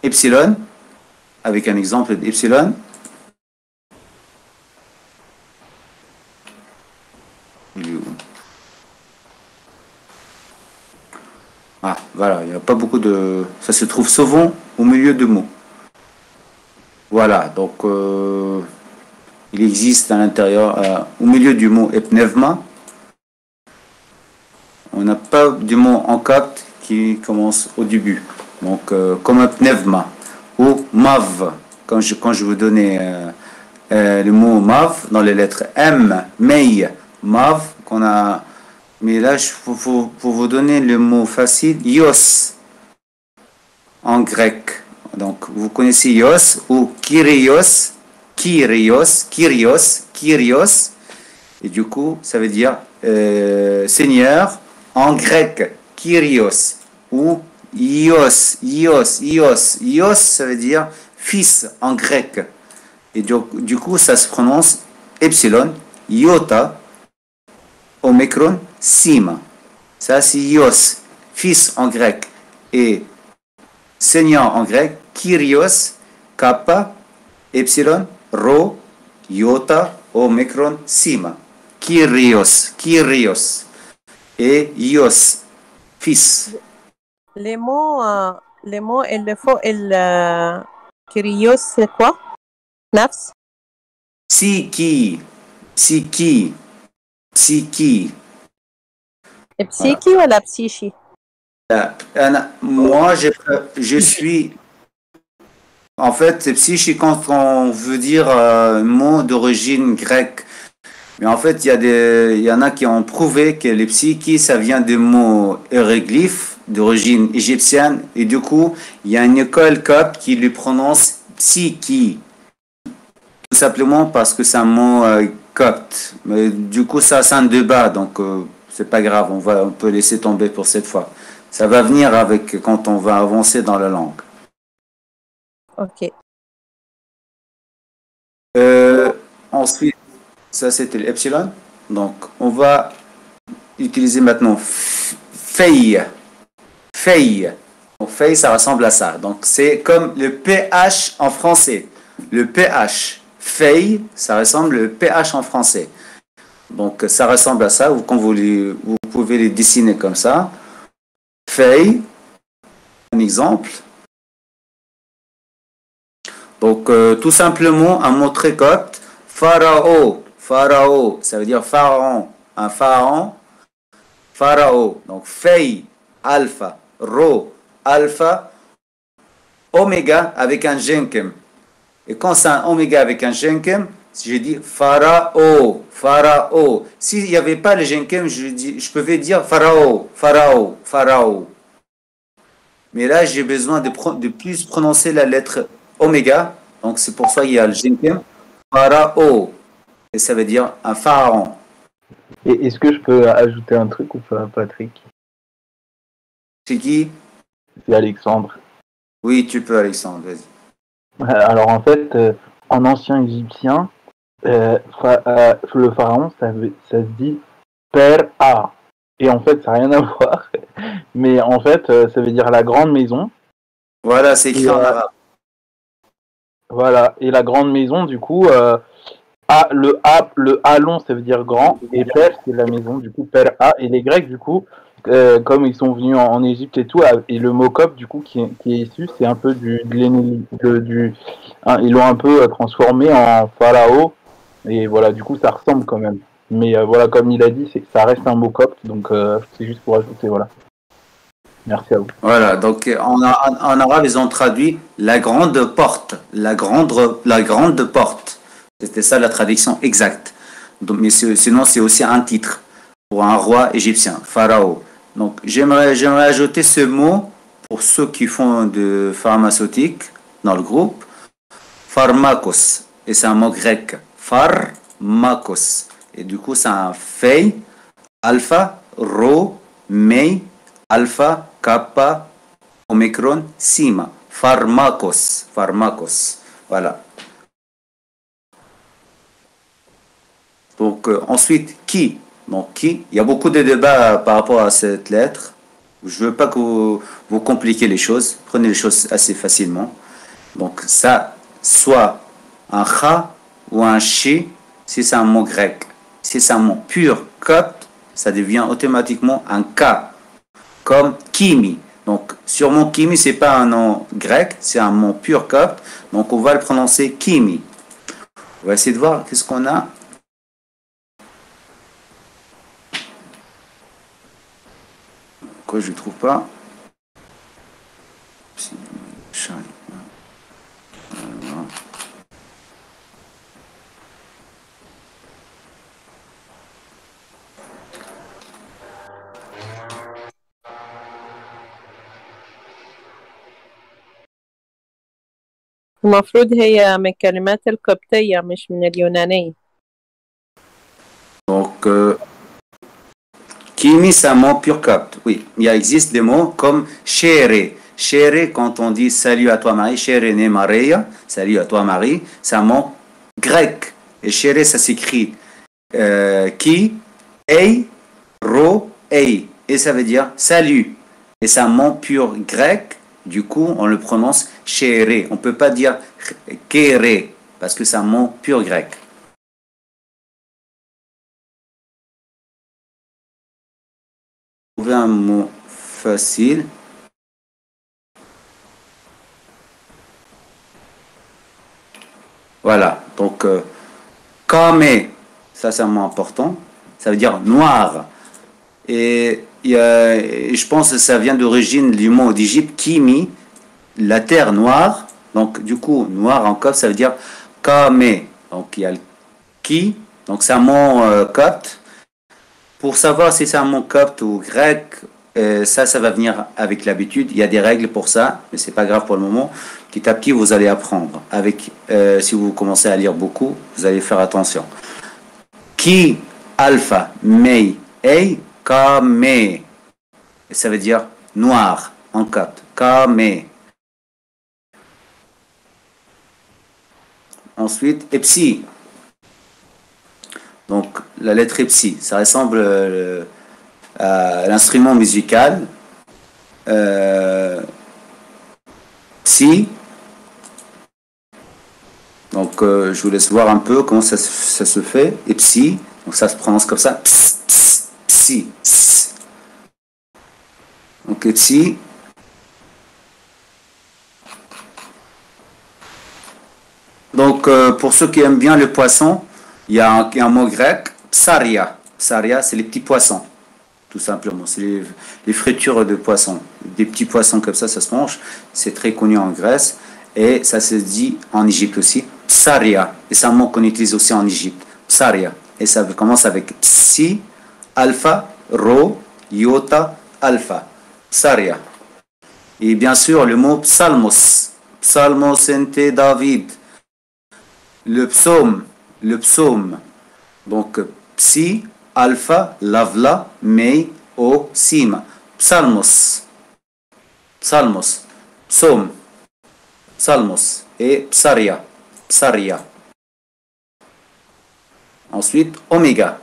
Epsilon, avec un exemple d'epsilon. Ça se trouve souvent au milieu de mots. Voilà, donc il existe à l'intérieur, au milieu du mot pneuma, on n'a pas du mot en copte qui commence au début. Donc comme un pneuma ou mav, quand je vous donnais le mot mav dans les lettres M, mei, mav, qu'on a. Mais là, pour vous donner le mot facile, ios en grec. Donc, vous connaissez ios ou kyrios, kyrios, kyrios, kyrios. Et du coup, ça veut dire Seigneur en grec, kyrios. Ou ios, ios, ios. Ios, ça veut dire fils en grec. Et du coup, ça se prononce epsilon, iota, omicron, sima. Ça, c'est ios, fils en grec. Et Seigneur en grec, kyrios, kappa, epsilon, rho, iota, omicron, sima. Kyrios, kyrios. Et ios, fils. Les mots, il le faut, Kyrios, c'est quoi? Nafs? Psychi, psychi, psychi. Et psychi ou la psychi? Moi, je suis. En fait, c'est psychi quand on veut dire un mot d'origine grecque. Mais en fait, il y en a qui ont prouvé que les psychi, ça vient des mots hiéroglyphes d'origine égyptienne. Et du coup, il y a une école copte qui le prononce psychi. Tout simplement parce que c'est un mot copte. Mais du coup, ça c'est un débat, donc c'est pas grave, on peut laisser tomber pour cette fois. Ça va venir avec quand on va avancer dans la langue. Ok. Ensuite, ça c'était l'epsilon. Donc, on va utiliser maintenant fei. Fei. Donc, fei, ça ressemble à ça. Donc, c'est comme le pH en français. Le pH. Fei, ça ressemble au pH en français. Donc, ça ressemble à ça. Quand vous pouvez les dessiner comme ça. Fei, un exemple. Donc, tout simplement, un mot très copte. Pharaon. Pharaon, ça veut dire pharaon. Un pharaon. Pharaon. Donc, Fei, alpha. Rho, alpha. Oméga avec un genkem. Et quand c'est un oméga avec un genkem, je dis Pharao, Pharao. S'il n'y avait pas le genkem, je pouvais dire Pharao, Pharao, Pharao. Mais là, j'ai besoin de plus prononcer la lettre oméga. Donc, c'est pour ça qu'il y a le genkem. Pharao. Et ça veut dire un pharaon. Et est-ce que je peux ajouter un truc ou pas, Patrick? C'est qui? C'est Alexandre. Oui, tu peux, Alexandre, vas-y. Alors en fait, en ancien égyptien, le pharaon, ça se dit Père A. Et en fait, ça n'a rien à voir. Mais en fait, ça veut dire la grande maison. Voilà, c'est écrit en arabe. Voilà, et la grande maison, du coup, le A long, ça veut dire grand, et Père, c'est la maison, du coup, Père A. Et les Grecs, du coup, comme ils sont venus en Égypte et tout, et le mot copte, du coup, qui est issu, c'est un peu ils l'ont un peu transformé en pharaon, et voilà, du coup, ça ressemble quand même. Mais voilà, comme il a dit, ça reste un mot copte, donc c'est juste pour ajouter, voilà. Merci à vous. Voilà, donc en arabe, ils ont traduit la grande porte, la grande porte. C'était ça la traduction exacte. Donc, mais sinon, c'est aussi un titre pour un roi égyptien, pharaon. Donc, j'aimerais ajouter ce mot pour ceux qui font de pharmaceutique dans le groupe. Pharmakos. Et c'est un mot grec. Pharmakos. Et du coup, c'est un fei, alpha, rho, mei, alpha, kappa, omicron, sima. Pharmakos. Pharmakos. Voilà. Donc, ensuite, qui? Donc, qui? Il y a beaucoup de débats par rapport à cette lettre. Je ne veux pas que vous compliquez les choses. Prenez les choses assez facilement. Donc, ça, soit un kha ou un chi, si c'est un mot grec. Si c'est un mot pur copte, ça devient automatiquement un ka, comme kimi. Donc, sur mon Kimi, c'est pas un nom grec, c'est un mot pur copte. Donc, on va le prononcer Kimi. On va essayer de voir qu'est-ce qu'on a. Pourquoi je ne trouve pas? المفروض هي من الكلمات القبطية مش من اليونانية. Donc, Kimi, c'est un mot pur copte. Oui, il existe des mots comme chere. Chere, quand on dit salut à toi Marie, chere ne Maria, salut à toi Marie, c'est un mot grec. Et chere, ça s'écrit ki, ei, ro, ei. Et ça veut dire salut. Et c'est un mot pur grec. Du coup, on le prononce chere. On ne peut pas dire kere, parce que c'est un mot pur grec. Trouver un mot facile. Voilà, donc kame, ça c'est un mot important, ça veut dire noir. Et je pense que ça vient d'origine du mot d'Égypte, kimi, la terre noire. Donc du coup, noir en copte, ça veut dire kame. Donc il y a le ki, donc c'est un mot copte. Pour savoir si c'est un mot copte ou grec, ça va venir avec l'habitude. Il y a des règles pour ça, mais c'est pas grave pour le moment. Petit à petit, vous allez apprendre. Si vous commencez à lire beaucoup, vous allez faire attention. Ki, alpha, mei, ei, kame. Et ça veut dire noir en copte. Kame. Ensuite, epsi. Donc, la lettre epsi, ça ressemble à l'instrument musical. Psi. Donc, je vous laisse voir un peu comment ça se fait. Epsi. Donc, ça se prononce comme ça. Ps, ps, psi, ps. Donc, epsi. Donc, pour ceux qui aiment bien le poisson, il y a un mot grec, psaria. Psaria, c'est les petits poissons, tout simplement. C'est les fritures de poissons. Des petits poissons comme ça se mange. C'est très connu en Grèce. Et ça se dit en Égypte aussi, psaria. Et c'est un mot qu'on utilise aussi en Égypte, psaria. Et ça commence avec psi, alpha, rho, iota, alpha. Psaria. Et bien sûr, le mot psalmos. Psalmos ente David. Le psaume. Donc, psi, alpha, lavla, mei, o, sima. Psalmos. Psaume. Psalmos. Et psaria. Ensuite, oméga.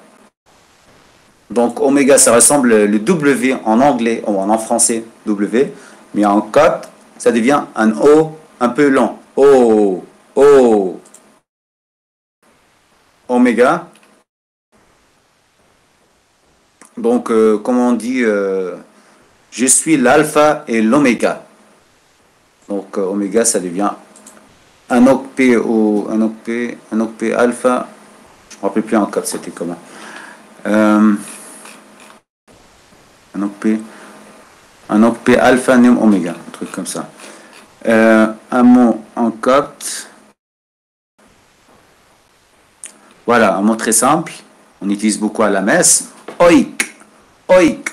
Donc, oméga, ça ressemble le W en anglais, ou en français, W. Mais en copte, ça devient un O un peu long. O. Oméga. Donc, comme on dit, je suis l'alpha et l'oméga. Donc, oméga, ça devient un octet ou un octet alpha. Je ne me rappelle plus en code, c'était comment. Un octet alpha, nem oméga, un truc comme ça. Un mot en copte. Voilà, un mot très simple. On utilise beaucoup à la messe. Oik.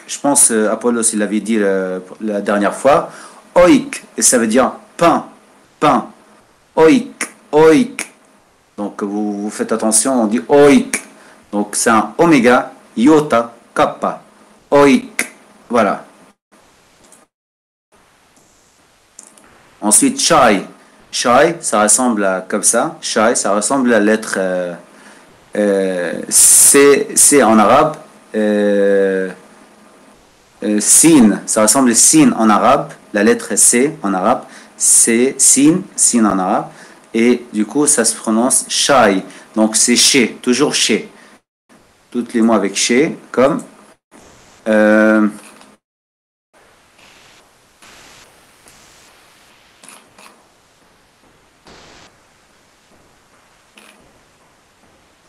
Je pense Apollos il l'avait dit la dernière fois. Oik. Et ça veut dire pain. Oik. Donc vous faites attention, on dit oik. Donc c'est un oméga, iota, kappa. Oik. Voilà. Ensuite, shai. Shai, ça ressemble à comme ça. Shai, ça ressemble à la lettre C en arabe. Sin, ça ressemble à sin en arabe. La lettre C en arabe. C'est sin en arabe. Et du coup, ça se prononce shai. Donc c'est chez, toujours chez. Toutes les mots avec chez, comme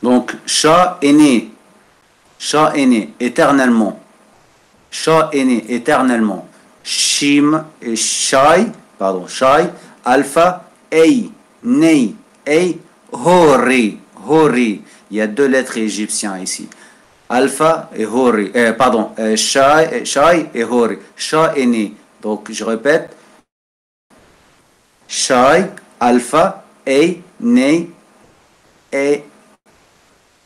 Donc, Chat est né éternellement. Chat est né éternellement. Shim et Shai, Alpha, Ei, Nei, Ei, Hori. Il y a 2 lettres égyptiennes ici. Alpha et Hori. Shai et Hori. Chat est né. Donc, je répète. Shai, Alpha, Ei, Nei, Ei,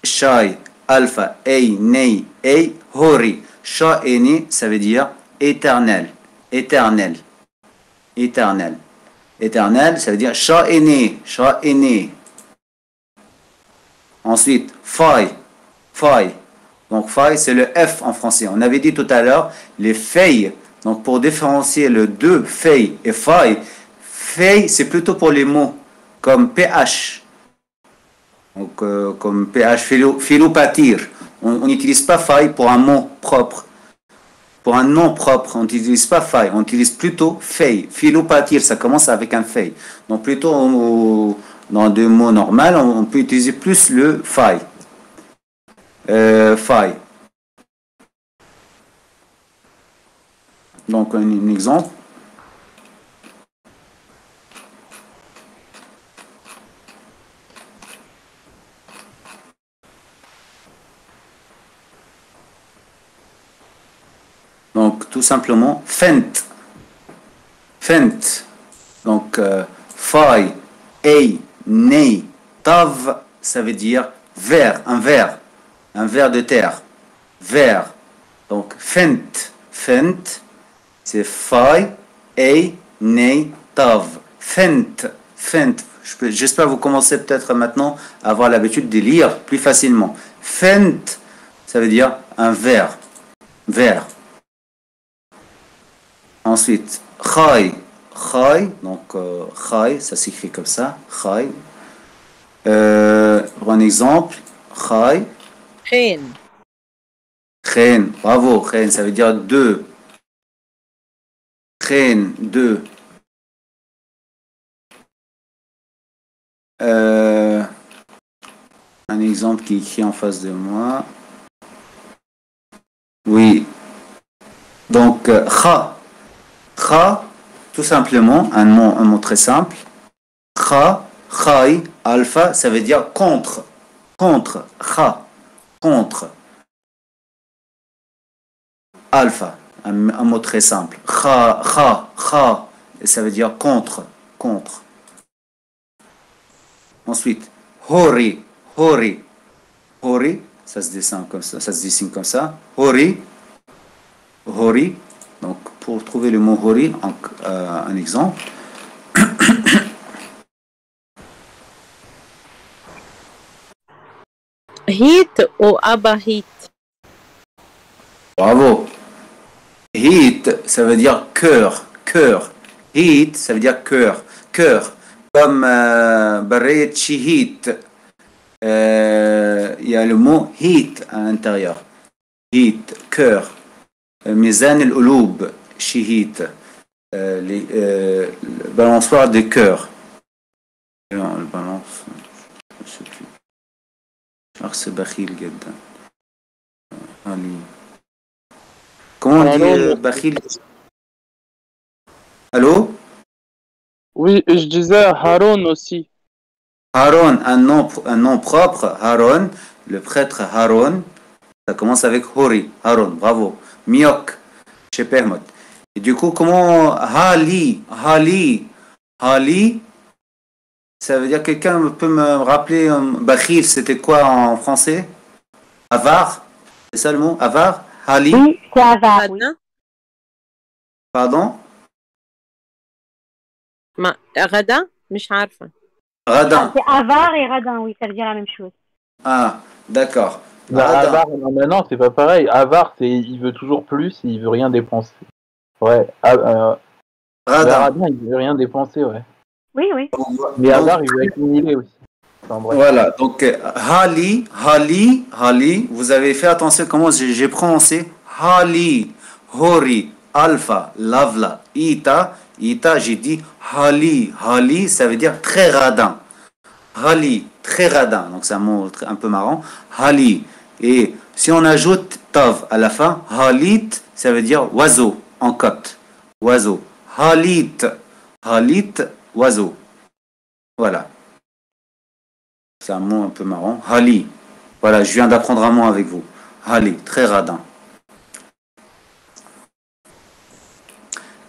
Shai, Alpha, Ei, Nei, Ei, Hori. Chat est né, ça veut dire éternel. Éternel, ça veut dire chat est né. Ensuite, Fai. Donc, Fai, c'est le F en français. On avait dit tout à l'heure, les fei. Donc, pour différencier le 2, fei et Fai, fei, c'est plutôt pour les mots, comme PH. Donc, comme PH, philopatir. On n'utilise pas Fai pour un mot propre. Pour un nom propre, on n'utilise pas Fai, on utilise plutôt fei. Philopatir, ça commence avec un fei. Donc, plutôt dans des mots normaux, on peut utiliser plus le Fai. Fai. Donc, un exemple. Donc, tout simplement, fent. Donc, fai, ei, nei, tav, ça veut dire ver, un ver de terre. Ver. Donc, fent, c'est fai, ei, nei, tav. Fent. J'espère que vous commencez peut-être maintenant à avoir l'habitude de lire plus facilement. Fent, ça veut dire un ver. Ensuite, Chai, donc Chai, ça s'écrit comme ça, Chai. Un exemple, Chai. Chen, bravo, Chen, ça veut dire 2. Chen, 2. Un exemple qui est écrit en face de moi. Oui. Donc, Kha, tout simplement, un mot très simple. Kha, Chai, Alpha, ça veut dire contre. Kha, contre. Alpha, un mot très simple. Kha, ça veut dire contre. Ensuite, Hori, ça se dessine comme ça. Hori. Donc, pour trouver le mot Hori, un exemple. Hit ou Abahit? Bravo. Hit, ça veut dire cœur. Hit, ça veut dire cœur. Comme Barayet Shihit. Il y a le mot hit à l'intérieur. Hit, cœur. Mizan al-Ulub, Shihit, le balançoire des cœurs. Le balance, je ne sais plus. C'est Bakhil Gedda. Comment on dit Bakhil? Allô? Oui, je disais Haron aussi. Haron, un nom propre, Haron, le prêtre Haron, ça commence avec Hori, Haron, bravo. Miok, chez Pehmot. Et du coup, comment Hali, ça veut dire quelqu'un peut me rappeler Bakhil, c'était quoi en français? Avar, c'est ça le mot? Avar? Hali? Oui, c'est Avar. Oui. Pardon? غدا مش عارفة. Radin. C'est Avar et Radin, oui, ça veut dire la même chose. Ah, d'accord. Avar, non, c'est pas pareil. Avar, il veut toujours plus et il veut rien dépenser. Ouais. Radin, il veut rien dépenser, ouais. Oui. Mais Avar, il veut accumuler aussi. Enfin, bref. Voilà, donc Hali, vous avez fait attention comment j'ai prononcé Hali, Hori, Alpha, Lavla, Ita, j'ai dit Hali, ça veut dire très radin. Hali, très radin, donc c'est un mot un peu marrant. Hali. Et si on ajoute tov à la fin, halit, ça veut dire oiseau, en copte. Oiseau. Halit. Halit, oiseau. Voilà. C'est un mot un peu marrant. Hali. Voilà, je viens d'apprendre un mot avec vous. Hali, très radin.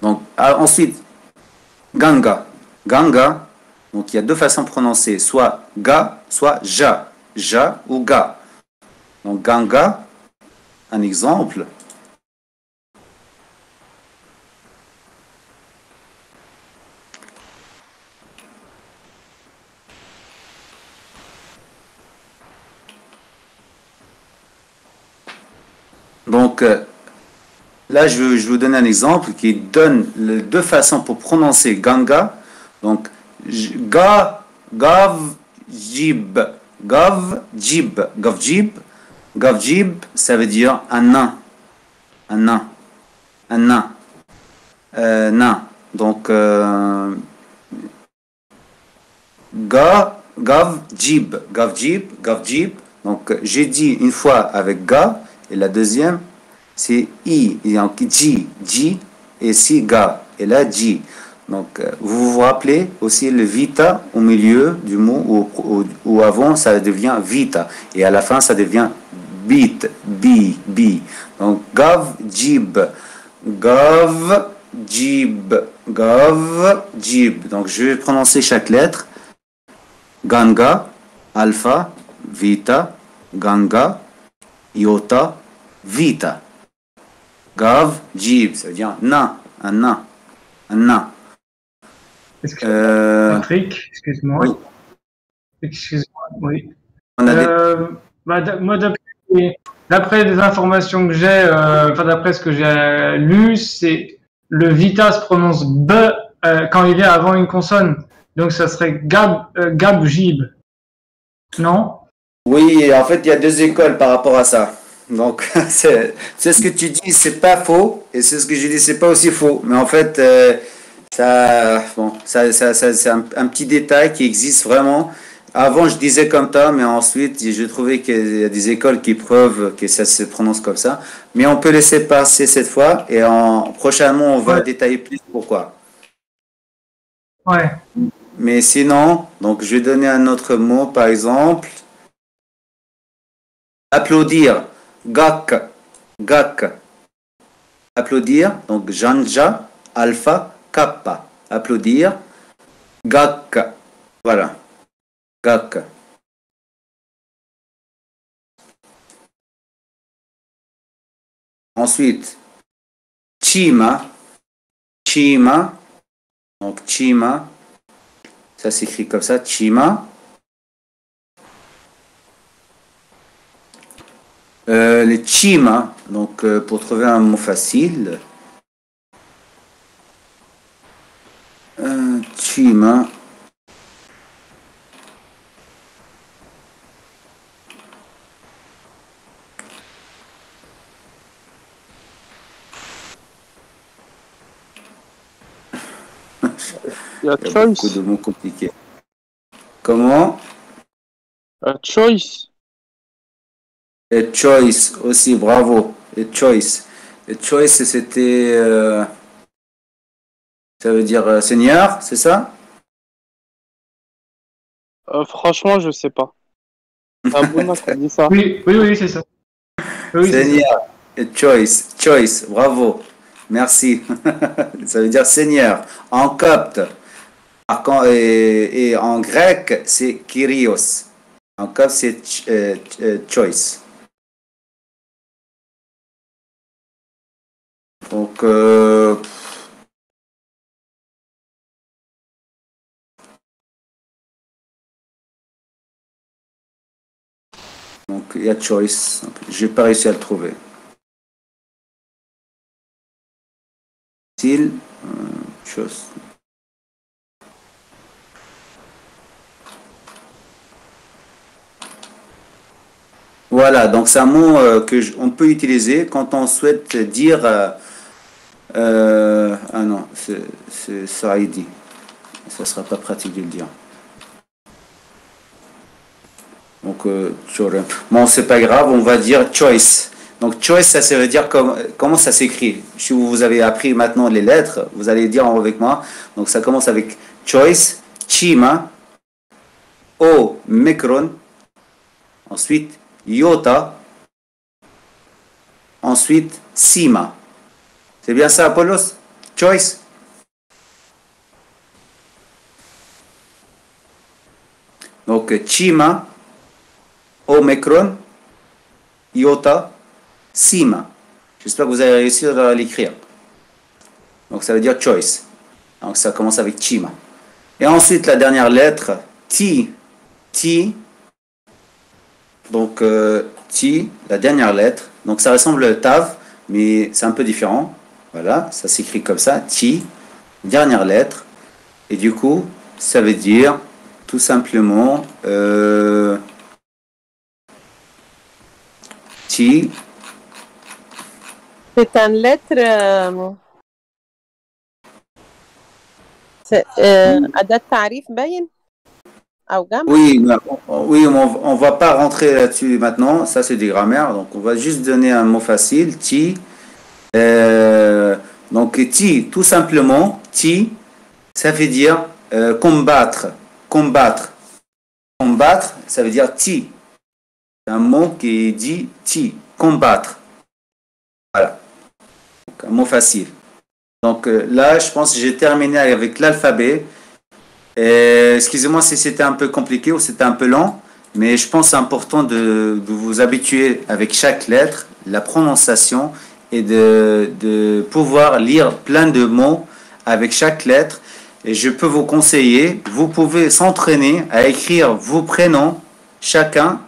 Donc, ensuite, Ganga. Ganga, donc il y a deux façons de prononcer, soit ga, soit ja. Ja ou ga. Donc, Ganga, un exemple. Donc, là, je vais vous donner un exemple qui donne les deux façons pour prononcer Ganga. Donc, ga, gav, jib, gav, jib, gav, jib. Gav, jib, ça veut dire un nain. Un nain. Un nain. Nain. Donc, ga, gav, jib. Gav, jib, gav, jib. Donc, j'ai dit une fois avec ga, et la deuxième, c'est i, donc ji, et si ga, et là ji. Donc vous vous rappelez aussi le vita au milieu du mot, ou avant ça devient vita, et à la fin ça devient bit, bi. Donc gav, jib, gav, jib, gav, jib. Donc je vais prononcer chaque lettre. Ganga, alpha, vita, ganga, iota, vita. Gav, jib, ça veut dire nain, un nain, un nain. Patrick, excuse-moi. Oui. Excuse-moi, oui. On a Moi, d'après les informations que j'ai, d'après ce que j'ai lu, c'est le vita se prononce b quand il est avant une consonne. Donc ça serait gab, jib. Non? Oui, en fait, il y a deux écoles par rapport à ça. Donc, c'est ce que tu dis, c'est pas faux, et c'est ce que je dis, c'est pas aussi faux. Mais en fait, c'est un petit détail qui existe vraiment. Avant, je disais comme ça, mais ensuite, je trouvais qu'il y a des écoles qui prouvent que ça se prononce comme ça. Mais on peut laisser passer cette fois, et prochainement, on va détailler plus pourquoi. Ouais. Mais sinon, donc, je vais donner un autre mot, par exemple. Applaudir. Gak, gak. Applaudir, donc Janja, Alpha, Kappa. Applaudir. Gak. Voilà. Gak. Ensuite, Chima. Chima. Donc Chima. Ça s'écrit comme ça, Chima. Les chima, donc pour trouver un mot facile, chima, Il y a il y a choice. beaucoup de mots compliqués. Comment? Choice. Et choice aussi, bravo. Et choice. Et choice, c'était. Ça veut dire Seigneur, c'est ça? Franchement, je sais pas. Abuna qui dit ça. Oui, c'est ça. Oui, Seigneur. Et choice. Choice, bravo. Merci. Ça veut dire Seigneur. En copte. Et en grec, c'est Kyrios. En copte, c'est choice. Donc, il y a choice. J'ai pas réussi à le trouver. Style, chose. Voilà, donc c'est un mot on peut utiliser quand on souhaite dire ah non, c'est Saïdi. Ça sera pas pratique de le dire. Donc, bon, c'est pas grave, on va dire choice. Donc, choice, ça veut dire comment ça s'écrit. Si vous avez appris maintenant les lettres, vous allez dire avec moi. Donc, ça commence avec choice, chima, o, micron, ensuite iota, ensuite sima. C'est bien ça, Apollos? Choice? Donc, chima, omicron, iota, sima. J'espère que vous allez réussir à l'écrire. Donc, ça veut dire choice. Donc, ça commence avec chima. Et ensuite, la dernière lettre, ti. Donc, ti, la dernière lettre. Donc, ça ressemble à tav, mais c'est un peu différent. Voilà, ça s'écrit comme ça, ti, dernière lettre. Et du coup, ça veut dire tout simplement ti. C'est une lettre أداة تعريف باين أو جمع. Oui, on va pas rentrer là-dessus maintenant. Ça, c'est des grammaires. Donc, on va juste donner un mot facile. Ti. Donc, ti, tout simplement, ti, ça veut dire combattre. Combattre, ça veut dire ti. C'est un mot qui dit ti, combattre. Voilà. Donc, un mot facile. Donc là, je pense que j'ai terminé avec l'alphabet. Excusez-moi si c'était un peu compliqué ou c'était un peu lent, mais je pense que c'est important de vous habituer avec chaque lettre, la prononciation et de pouvoir lire plein de mots avec chaque lettre. Et je peux vous conseiller, vous pouvez s'entraîner à écrire vos prénoms, chacun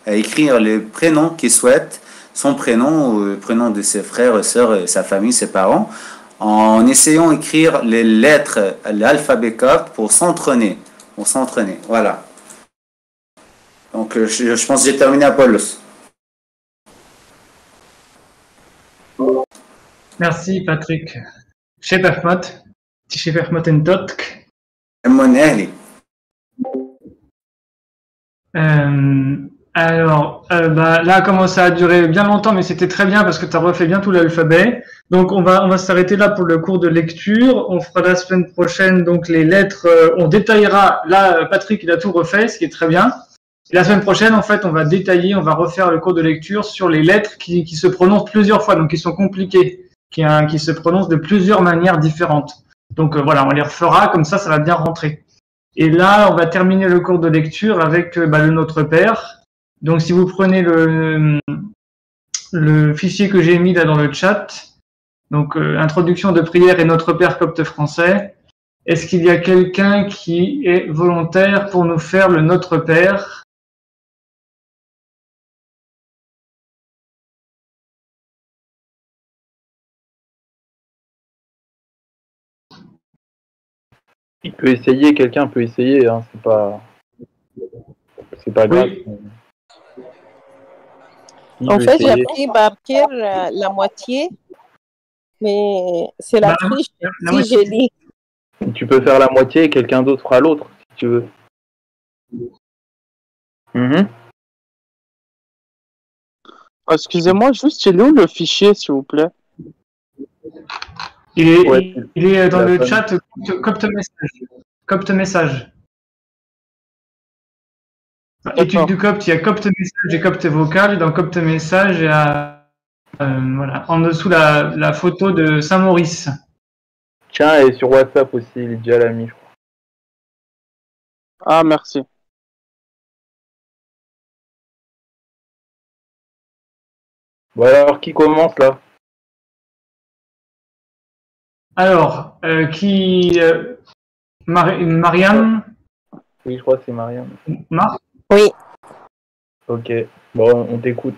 à écrire les prénoms qu'il souhaite, son prénom ou le prénom de ses frères, sœurs, sa famille, ses parents, en essayant d'écrire les lettres, l'alphabet copte pour s'entraîner. Voilà. Donc, je pense que j'ai terminé, Apollos. Merci, Patrick. Chef Ahmad. Chef Ahmad Entotk. Mon ahli. Alors, là, comment ça a duré bien longtemps, mais c'était très bien parce que tu as refait bien tout l'alphabet. Donc, on va s'arrêter là pour le cours de lecture. On fera la semaine prochaine, donc, les lettres, on détaillera. Là, Patrick, il a tout refait, ce qui est très bien. Et la semaine prochaine, en fait, on va détailler, on va refaire le cours de lecture sur les lettres qui se prononcent plusieurs fois, donc qui sont compliquées, qui se prononcent de plusieurs manières différentes. Donc, voilà, on les refera, comme ça va bien rentrer. Et là, on va terminer le cours de lecture avec le Notre Père. Donc, si vous prenez le fichier que j'ai mis là dans le chat, donc introduction de prière et Notre Père copte français, est-ce qu'il y a quelqu'un qui est volontaire pour nous faire le Notre Père? Il peut essayer, quelqu'un peut essayer, hein, c'est pas grave. Oui. En fait, j'ai appris Barker la moitié, mais c'est la triche si j'ai dit. Tu peux faire la moitié et quelqu'un d'autre fera l'autre, si tu veux. Excusez-moi, juste, il est où le fichier, s'il vous plaît? Il est dans le chat copte message. Étude du copte, il y a copte message et copte vocal. Et dans copte message, il y a voilà, en dessous la photo de Saint-Maurice. Tiens, et sur WhatsApp aussi, il est déjà l'ami, je crois. Ah, merci. Bon, alors, qui commence, là? Alors, Marianne? Oui, je crois que c'est Marianne. Marc? Oui. Ok, bon, on t'écoute.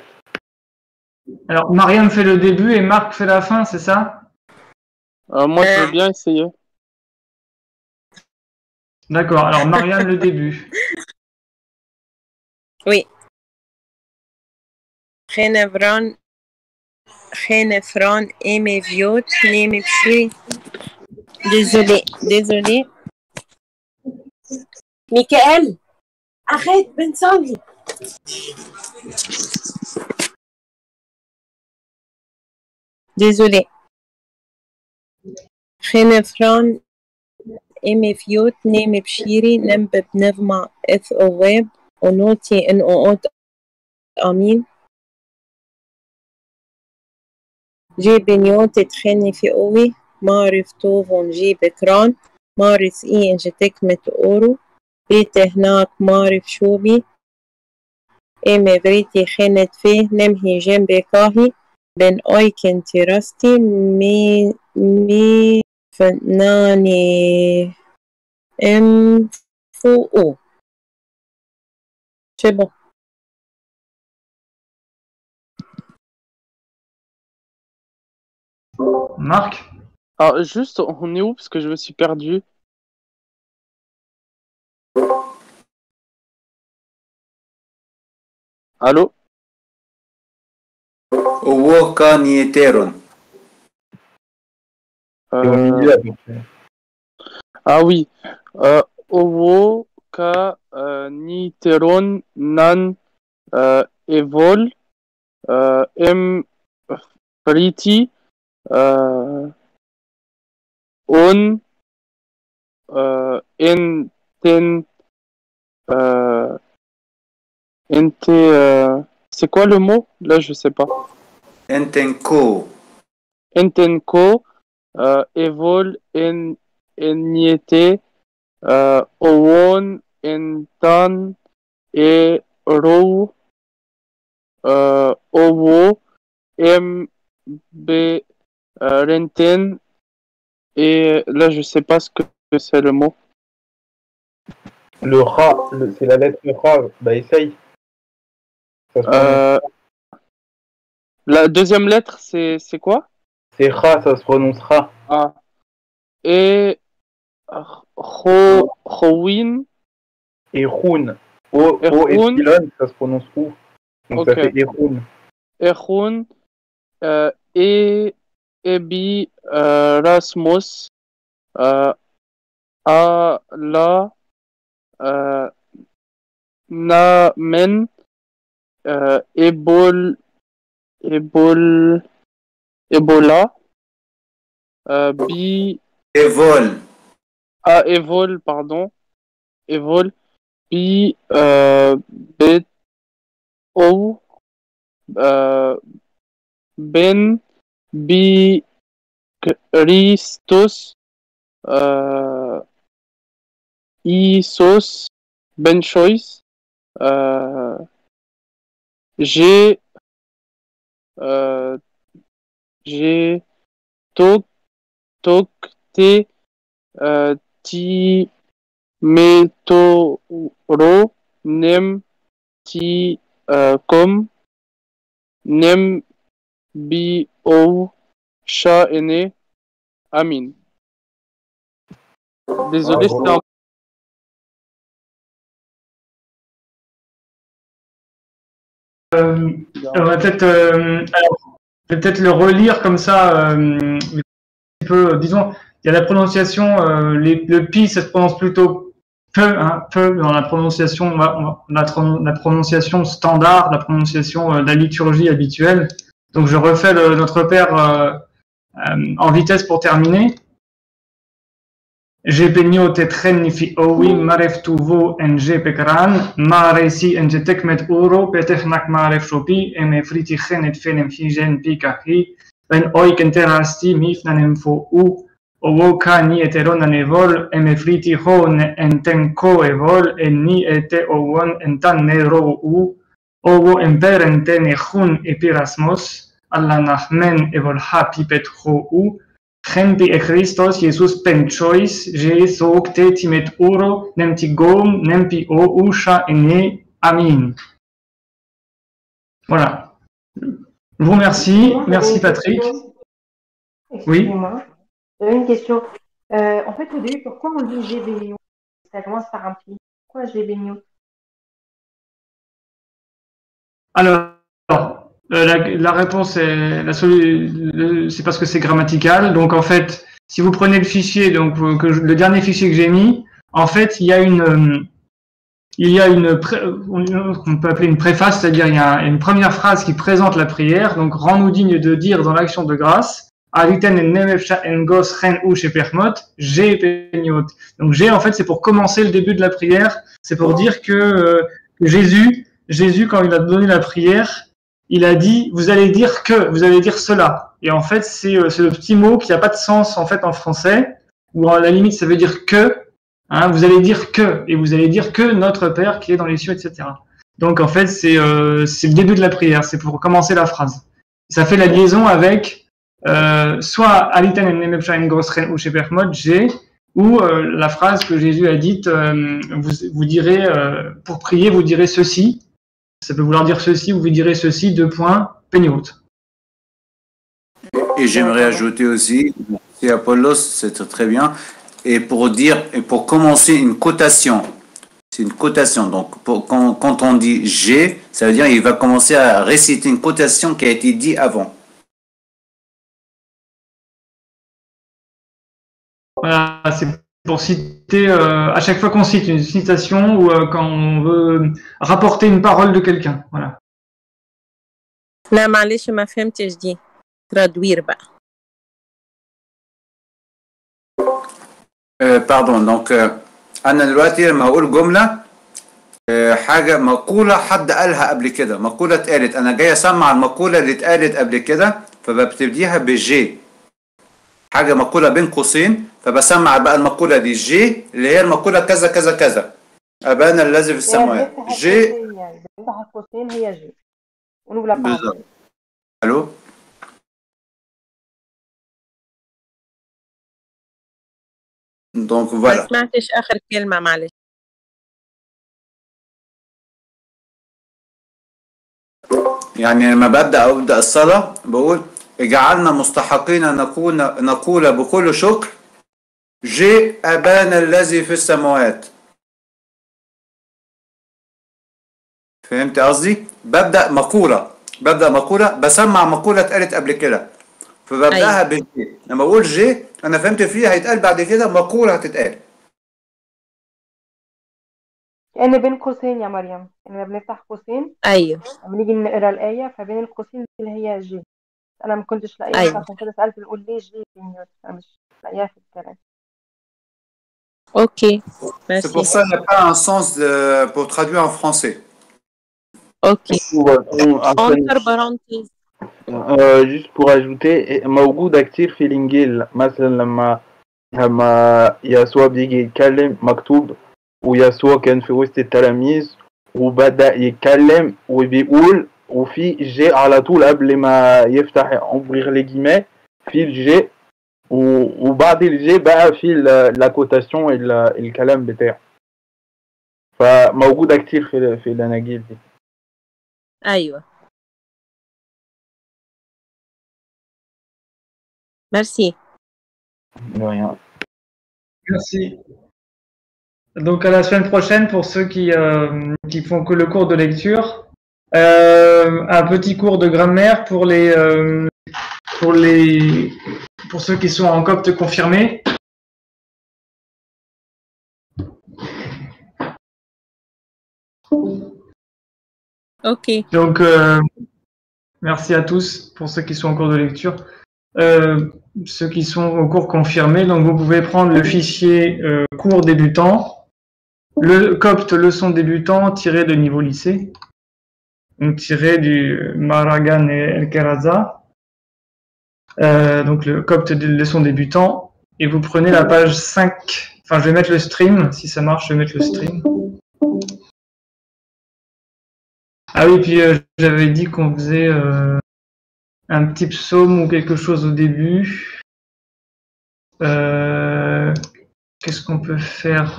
Alors, Marianne fait le début et Marc fait la fin, c'est ça? Moi, je veux bien essayer. D'accord, alors Marianne, le début. Oui. Khénéfron et mes vieux, mes petits. Désolé. Michael, arrête, Ben Sali. Désolé. خنفران إمفيوت نيم بشيري نم بنغمة إث أواب ونوتي إن أوت أمين جي بنيوت تخني في أوي معرف توفون جي بكران معرف إي إنج تكمت أورو بيت هناك معرف شوبي إمي بريتي خنت فيه نمهي جنبي كاهي بن أي كنتي راستي مي فناني ام فوقو c'est bon. Marc? Alors, juste, on est où? Parce que je me suis perdu. Allô? Owo kan yeteron. C'est au milieu à peu près. Ah oui. Owo ka niteron nan evol em friti on c'est quoi le mot? Là, je sais pas. Entenko. Entenko evol eniete owon entan e row owo mb renten et là je sais pas ce que c'est le mot. Le Ra, c'est la lettre Ra. Bah essaye. Ça se prononce. La deuxième lettre c'est quoi? C'est Ra, ça se prononce Ra. Ah. Et Rowin et Roun. O epsilon, ça se prononce ou. Donc okay. Ça fait Erun. Erun et Ebi Rasmus a la Namen Ebola Bi Evol. Ah, Evol, pardon. Evol. Bi Bet O Ben Bi Christos Isos Ben Choice J'ai Tok Te Ti Metoro Nem Ti Kom Nem Bi O Sha Ene Amin. Désolé, c'était un... On va peut-être le relire comme ça, un petit peu, disons, il y a la prononciation, le pi, ça se prononce plutôt peu, hein, peu dans la prononciation, la prononciation standard, la prononciation de la liturgie habituelle. Donc je refais notre père en vitesse pour terminer. J'ai benio tetren fi owi maref tuvo nj pekran maresi nj tekmet uro petechnak maref shopi eme friti chenet fenem hijen pikahi ben oi kenterasti mifnanem fo u owo ka ni eteron anevol eme friti hon entenko evol en ni ete owon entan nero u owo emperenten echun epirasmos alla nahmen evol ha pipet ho u Chempi e Christos, Jesus penchois, Jesok te timet uro, nemti gom, nempi o usha ene, amin. Voilà. Je vous remercie. Merci Patrick. Oui. J'avais une question. En fait, au début, pourquoi on dit Gébéniot? Ça commence par un pi. Pourquoi Gébéniot? Alors, la réponse est c'est parce que c'est grammatical. Donc en fait, si vous prenez le fichier, donc le dernier fichier que j'ai mis, en fait, il y a il y a qu'on peut appeler une préface, c'est-à-dire il y a une première phrase qui présente la prière, donc rends-nous digne de dire dans l'action de grâce, donc G en fait c'est pour commencer le début de la prière, c'est pour dire que Jésus quand il a donné la prière, il a dit vous allez dire cela, et en fait c'est le petit mot qui n'a pas de sens en fait en français, ou à la limite ça veut dire que. Hein, vous allez dire que, et vous allez dire que notre Père qui est dans les cieux, etc. Donc en fait, c'est le début de la prière, c'est pour commencer la phrase. Ça fait la liaison avec soit Alitan en Nemepshaim Gosren ou Shepermod, G, ou la phrase que Jésus a dite, vous direz, pour prier, vous direz ceci. Ça peut vouloir dire ceci, ou vous direz ceci, Peniot. Et j'aimerais ajouter aussi, c'est Apollos, c'est très bien. Et pour commencer une cotation, c'est une cotation. Donc, quand on dit G, ça veut dire qu'il va commencer à réciter une cotation qui a été dit avant. Voilà, c'est pour citer, à chaque fois qu'on cite une citation ou quand on veut rapporter une parole de quelqu'un. Voilà. لا معلش ما فهمتش دي ترادوير بقى. باردون دونك انا دلوقتي لما هقول جمله حاجه مقوله حد قالها قبل كده، مقوله اتقالت، انا جاي اسمع المقوله اللي اتقالت قبل كده فببتديها بالجي، حاجه مقوله بين قوسين فبسمع بقى المقوله دي جي اللي هي المقوله كذا كذا كذا، ابانا الذي في السماوات جي بنفتح القوسين هي جي ونقول بالظبط. الو دونك فوالا. ما سمعتش آخر كلمة معلش. يعني لما أبدأ الصلاة بقول اجعلنا مستحقين أن نقول بكل شكر جي أبانا الذي في السماوات. فهمت قصدي؟ ببدأ مقولة بسمع مقولة اتقالت قبل كده فببدأها بالجي. لما أقول جي أنا فهمت فيها هيتقال بعد كده مقولة هتتقال. كأن بين قوسين يا مريم، لما بنفتح قوسين أيوه لما نيجي نقرا الآية فبين القوسين اللي هي جي. أنا ما كنتش لاقيها أيوه. عشان كده سألت نقول ليه جي بنيوت، أنا مش لاقيها في الكلام. Ok, merci. C'est pour ça qu'il n'y a pas un sens pour traduire en français. Ok. Entre parenthèses. juste pour ajouter موجود كتير في الإنجيل، مثلا لما يسوع بيجي يتكلم مكتوب ويسوع كان في وسط التلاميذ وبدأ يتكلم وبيقول وفي جي على طول قبل ما يفتح ouvrir les guillemets في الجي وبعد الجي بقى في لاكوتاسيون الكلام بتاعه، فموجودة كتير في الأناجيل دي. أيوه. Merci. De rien. Merci. Donc à la semaine prochaine pour ceux qui font que le cours de lecture. Un petit cours de grammaire pour ceux qui sont en copte confirmé. Ok. Donc merci à tous pour ceux qui sont en cours de lecture. Ceux qui sont au cours confirmé, donc vous pouvez prendre le fichier cours débutant, le copte leçon débutant tiré de niveau lycée, donc tiré du Maragan et El Karaza, donc le copte de leçon débutant, et vous prenez la page 5, enfin je vais mettre le stream, si ça marche je vais mettre le stream. Ah oui, puis j'avais dit qu'on faisait un petit psaume ou quelque chose au début. Qu'est-ce qu'on peut faire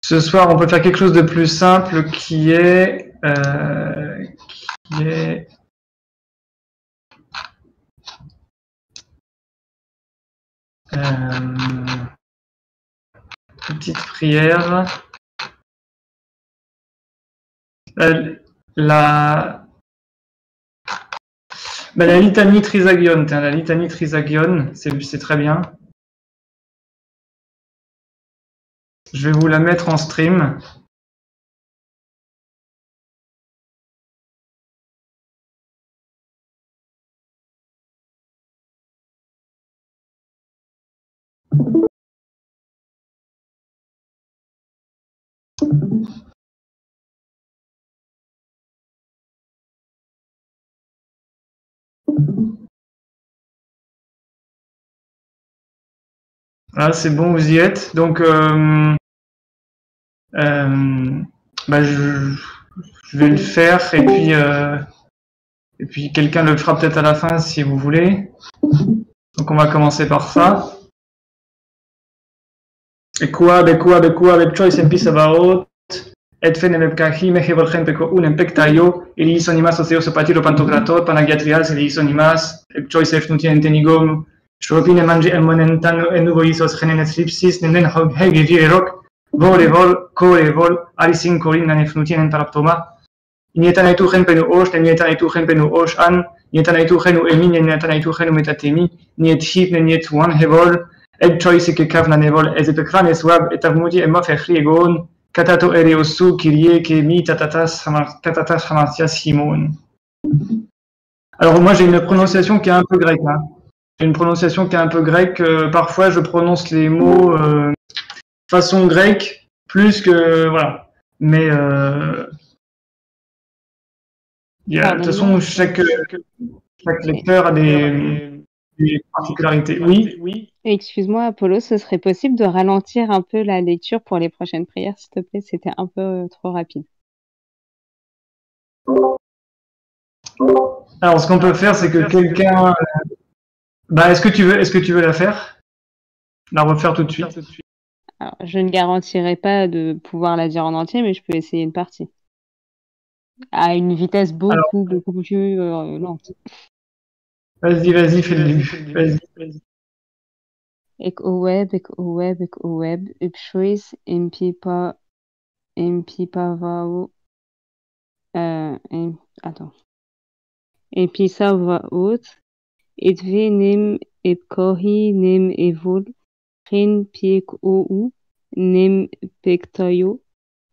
ce soir, on peut faire quelque chose de plus simple qui est petite prière. La litanie trisagion, la litanie trisagion, c'est très bien. Je vais vous la mettre en stream. Voilà, c'est bon, vous y êtes. Donc, bah, je vais le faire et puis quelqu'un le fera peut-être à la fin si vous voulez. Donc on va commencer par ça. Bekua, choice and peace about. Et fen mepkahi mehevolchen peko unem pektayo. Elis onimas oseos opatiro pantokrator, panagiatrias, elis onimas, choice efnutien tenigom. Shropine manje elmonentan enuvoisos genenet lipsis, nenen hegevie erok. Volevol, corevol, alisin corin nanefnutien en paraptoma. Nietanaitu gen penu osh, nietanaitu gen penu osh an, nietanaitu genu emin, nietanaitu genu metatemi, niet hip, niet one hevol, ed choice ke kav nanevol, ezepekran eswab, etavmudi emof echriegon, katato ereosu, kirie, kemi, tatatas hamartias himon. Alors moi j'ai une prononciation qui est un peu grecque. Hein. J'ai une prononciation qui est un peu grecque. Parfois je prononce les mots façon grecque plus que voilà. Mais de toute façon chaque lecteur a des particularités. Oui. Excuse-moi, Apollo, ce serait possible de ralentir un peu la lecture pour les prochaines prières, s'il te plaît? C'était un peu trop rapide. Alors, ce qu'on peut faire, c'est que quelqu'un... est-ce que tu veux la faire? La refaire tout de suite? Alors, je ne garantirai pas de pouvoir la dire en entier, mais je peux essayer une partie. À une vitesse beaucoup plus lente. Vas-y, fais le début. Vas-y. Ik oweb, upshois, impipavao, attends. Episavaot, etve nem epkohi nem evol, rin piek ou, nem pektayo,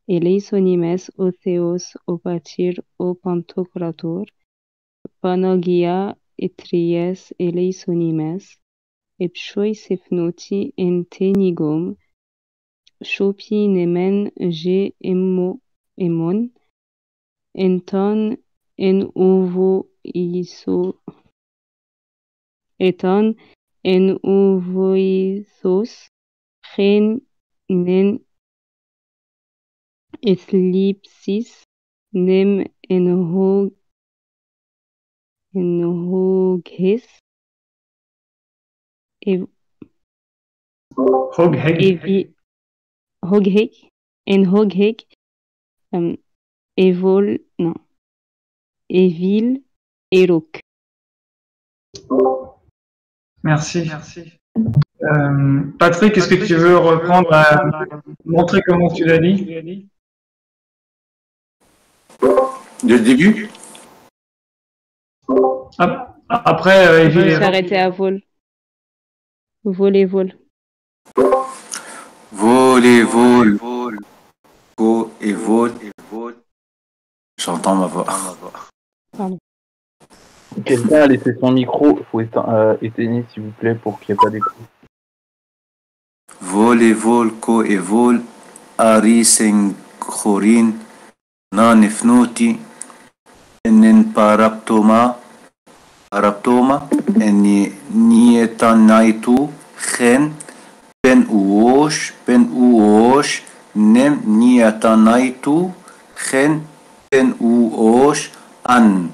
eleisonimes otheos opatir o pantokrator, panagia etries eleisonimes, epshoi sefnoti en tenigom, shopi nemen je emon, enton en ovo iso, eton en ovoisos, gen nen eslipsis, nem enhoghes, Hogheg, Evil, Erok. Merci. Patrick, est-ce que tu veux reprendre montrer comment tu l'as dit? Le début? Après, Evil, Erok. S'arrêter à vol. Vol. Go et vol. J'entends ma voix. Pardon. Quelqu'un a laissé son micro, il faut éteindre s'il vous plaît pour qu'il n'y ait pas d'écho. Vol, ko et vol, arisen chorin, nan efnoti, enen paraptoma, en nietanaitu, gen, pen uosh, nem nietanaitu, gen, pen uosh, an.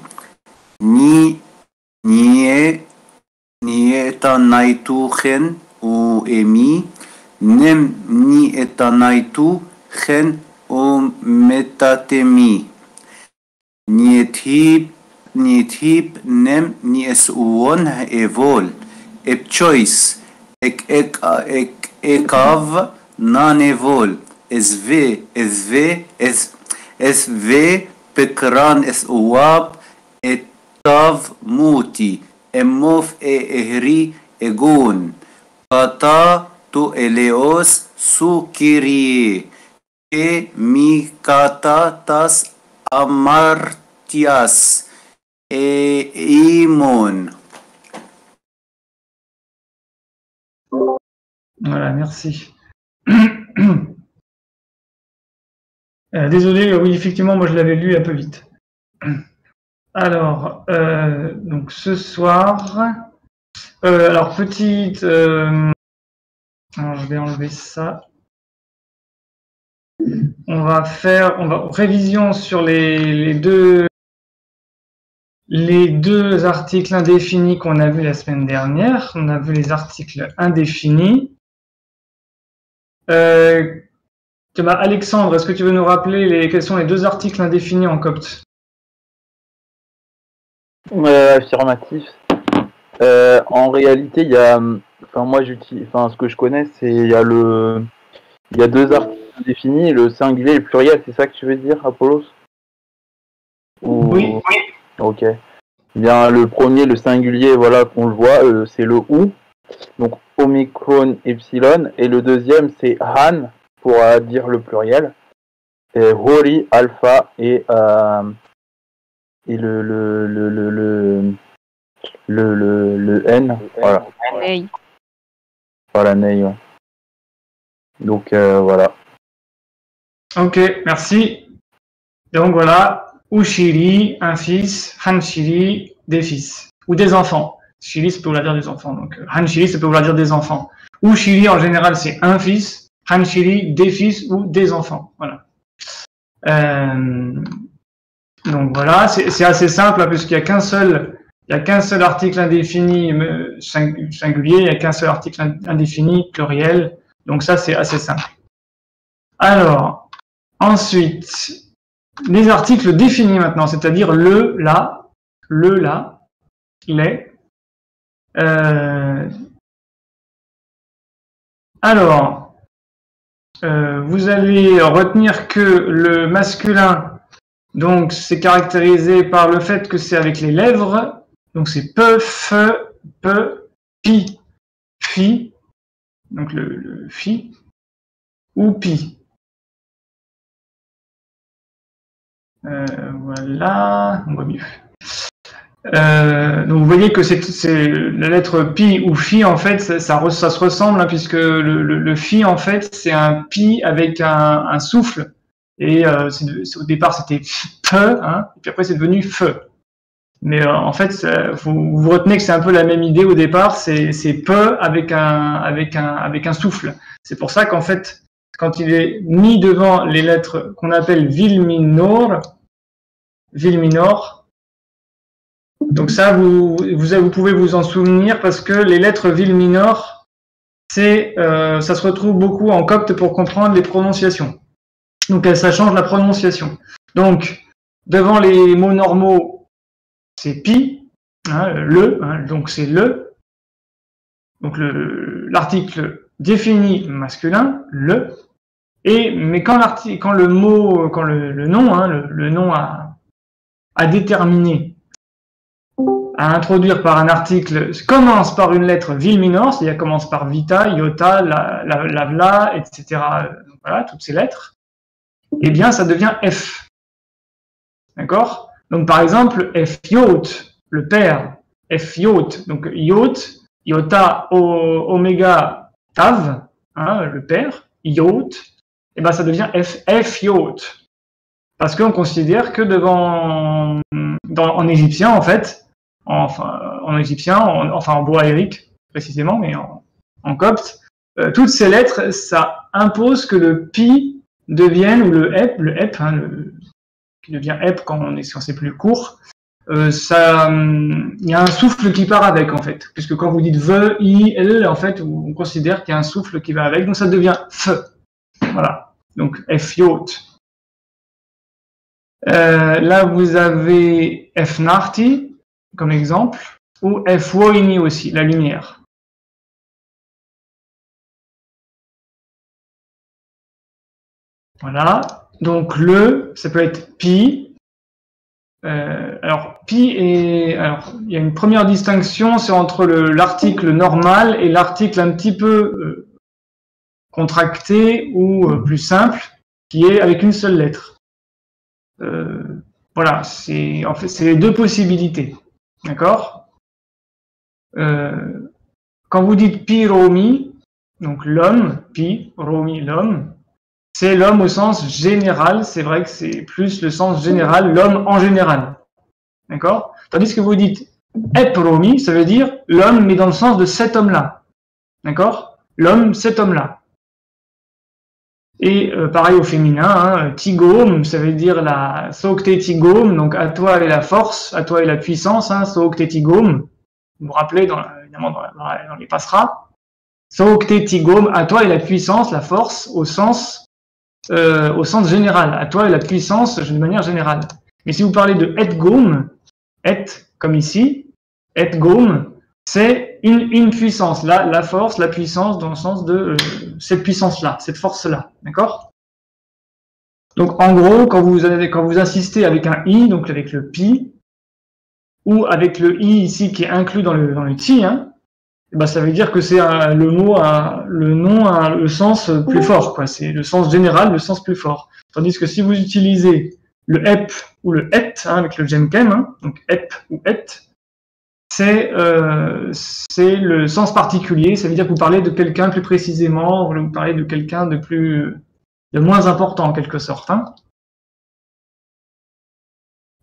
Nietanaitu gen o emi, nem nietanaitu gen o metatemi. Niethip nem niesuon evol, choice ekav nan evol, SV pekran eswab tav muti, emof ehri egon, kata to eleos Sukiri e mikatatas amartias e imon. Voilà, merci. Désolé, oui, effectivement, moi je l'avais lu un peu vite. Alors, donc ce soir, alors petite, alors je vais enlever ça. On va révision sur les deux articles indéfinis qu'on a vus la semaine dernière. On a vu les articles indéfinis. Alexandre, est-ce que tu veux nous rappeler quels sont les deux articles indéfinis en copte? Affirmatif. En réalité, il y a, ce que je connais, c'est il y a deux articles indéfinis, le singulier et le pluriel. C'est ça que tu veux dire, Apollos? Oui. Ok. Bien, le premier, le singulier, voilà, qu'on le voit, c'est le ou, donc omicron, epsilon, et le deuxième, c'est han pour dire le pluriel, et hori, alpha, et le N, voilà. Ney. Voilà, Ney, ouais. Donc, voilà. Ok, merci. Donc voilà, Ushiri, un fils, Hanshiri, des fils, ou des enfants. Shiri, ça peut vouloir dire des enfants, donc Hanshiri, ça peut vouloir dire des enfants. Ushiri, en général, c'est un fils, Hanshiri, des fils ou des enfants. Voilà. Donc voilà, c'est assez simple, hein, puisqu'il n'y a qu'un seul article indéfini singulier, il n'y a qu'un seul article indéfini pluriel, donc ça c'est assez simple. Alors, ensuite, les articles définis maintenant, c'est-à-dire le, la, les. Alors, vous allez retenir que le masculin, donc, c'est caractérisé par le fait que c'est avec les lèvres. Donc, c'est pe, fe, pe, pi, fi. Donc, le fi ou pi. Voilà, on voit mieux. Donc, vous voyez que c'est la lettre pi ou fi, en fait, ça se ressemble, hein, puisque le fi, en fait, c'est un pi avec un souffle. Et au départ, c'était peu, hein, et puis après, c'est devenu feu. Mais en fait, vous retenez que c'est un peu la même idée au départ, c'est peu avec un souffle. C'est pour ça qu'en fait, quand il est mis devant les lettres qu'on appelle vil minor, donc ça, vous pouvez vous en souvenir parce que les lettres vil minor, ça se retrouve beaucoup en copte pour comprendre les prononciations. Donc ça change la prononciation. Donc, devant les mots normaux, c'est pi, hein, donc c'est le. Donc l'article défini masculin, le. Mais quand le nom, hein, le nom à déterminer, à introduire par un article, commence par une lettre vil minor, c'est-à-dire commence par vita, iota, lavla, etc. Donc, voilà, toutes ces lettres. Eh bien, ça devient F. D'accord? Donc, par exemple, F yot, le père, F yot, donc yot, iota, oméga, tav, hein, le père, yot, eh bien, ça devient F yot. Parce qu'on considère que en égyptien, en fait, en boaérique, précisément, mais en copte, toutes ces lettres, ça impose que le pi devienne, ou le ep, hein, qui devient ep quand c'est plus court, il y a un souffle qui part avec, en fait. Puisque quand vous dites ve, i, l, en fait, on considère qu'il y a un souffle qui va avec, donc ça devient f. Voilà. Donc f yot. Là, vous avez f narti, comme exemple, ou f woini aussi, la lumière. Voilà, donc ça peut être pi. Alors il y a une première distinction, c'est entre l'article normal et l'article un petit peu contracté ou plus simple, qui est avec une seule lettre. Voilà, en fait, c'est les deux possibilités. D'accord? Quand vous dites pi romi, donc l'homme, pi romi, l'homme, c'est l'homme au sens général. C'est vrai que c'est plus le sens général, l'homme en général. D'accord? Tandis que vous dites ep romi, ça veut dire l'homme, mais dans le sens de cet homme-là. D'accord? L'homme, cet homme-là. Et pareil au féminin, hein, tigom, ça veut dire la sokte tigom, donc à toi est la force, à toi est la puissance, hein, sokte tigom. Vous vous rappelez, évidemment, dans les passeras. Sokte tigom, à toi est la puissance, la force, au sens général. À toi est la puissance de manière générale. Mais si vous parlez de et gom, et comme ici, et gom, c'est une puissance, la force, la puissance dans le sens de cette puissance-là, cette force-là, d'accord? Donc en gros, quand vous insistez avec un i, donc avec le pi, ou avec le i ici qui est inclus dans le ti, hein, ben ça veut dire que c'est le nom a le sens plus fort, quoi. C'est le sens général, le sens plus fort. Tandis que si vous utilisez le ep ou le et, hein, avec le gemkem, hein, donc ep ou et, c'est le sens particulier, ça veut dire que vous parlez de quelqu'un plus précisément, vous parlez de quelqu'un de moins important en quelque sorte. Hein.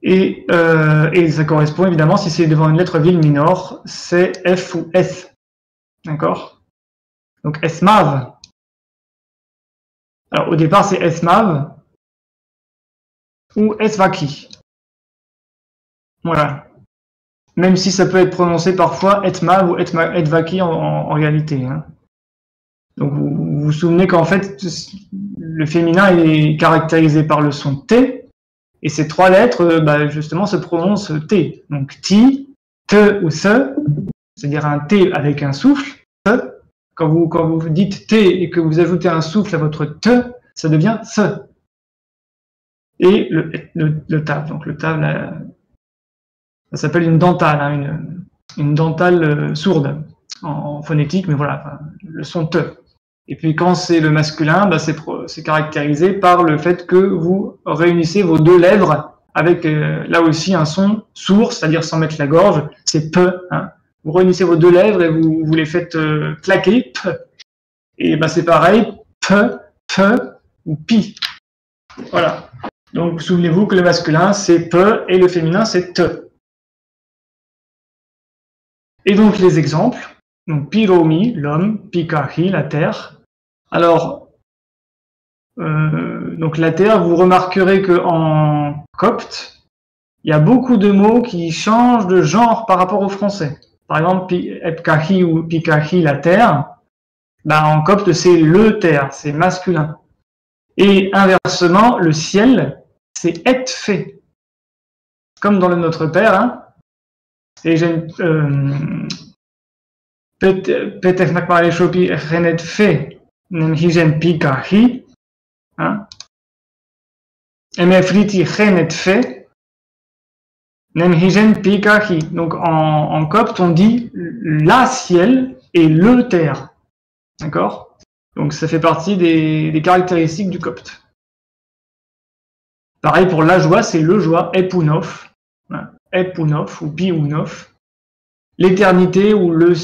Et ça correspond évidemment, si c'est devant une lettre ville minore, c'est F ou S. D'accord? Donc esmav. Alors au départ c'est esmav ou esvaki. Voilà. Même si ça peut être prononcé parfois etmav ou etvaki en réalité. Hein. Donc vous vous souvenez qu'en fait le féminin est caractérisé par le son T, et ces trois lettres justement se prononcent T. Donc ti, te ou se, c'est-à-dire un T avec un souffle, te. Quand vous dites T et que vous ajoutez un souffle à votre te, ça devient se. Et le tav, donc le tav, ça s'appelle une dentale, hein, une dentale sourde en phonétique, mais voilà, le son te. Et puis quand c'est le masculin, c'est caractérisé par le fait que vous réunissez vos deux lèvres avec là aussi un son sourd, c'est-à-dire sans mettre la gorge, c'est pe. Hein. Vous réunissez vos deux lèvres et vous les faites claquer, pe. Et c'est pareil, pe, ou pi. Voilà. Donc souvenez-vous que le masculin c'est pe et le féminin c'est te. Et donc les exemples, donc piromi, l'homme, pikahi, la terre. Alors, donc la terre, vous remarquerez qu'en copte, il y a beaucoup de mots qui changent de genre par rapport au français. Par exemple, epkahi ou pikahi, la terre, en copte c'est le terre, c'est masculin. Et inversement, le ciel, c'est etfe. Comme dans le Notre Père, hein. Et j'ai Petef Makmare Shopi Renet Fe Nemhijen Pikahi. Emefriti Renet Fe Nemhijen Pikahi. Donc en copte, on dit la ciel et le terre. D'accord? Donc ça fait partie des caractéristiques du copte. Pareil pour la joie, c'est le joie, Epunov. Epunov ou Piounov. L'éternité ou le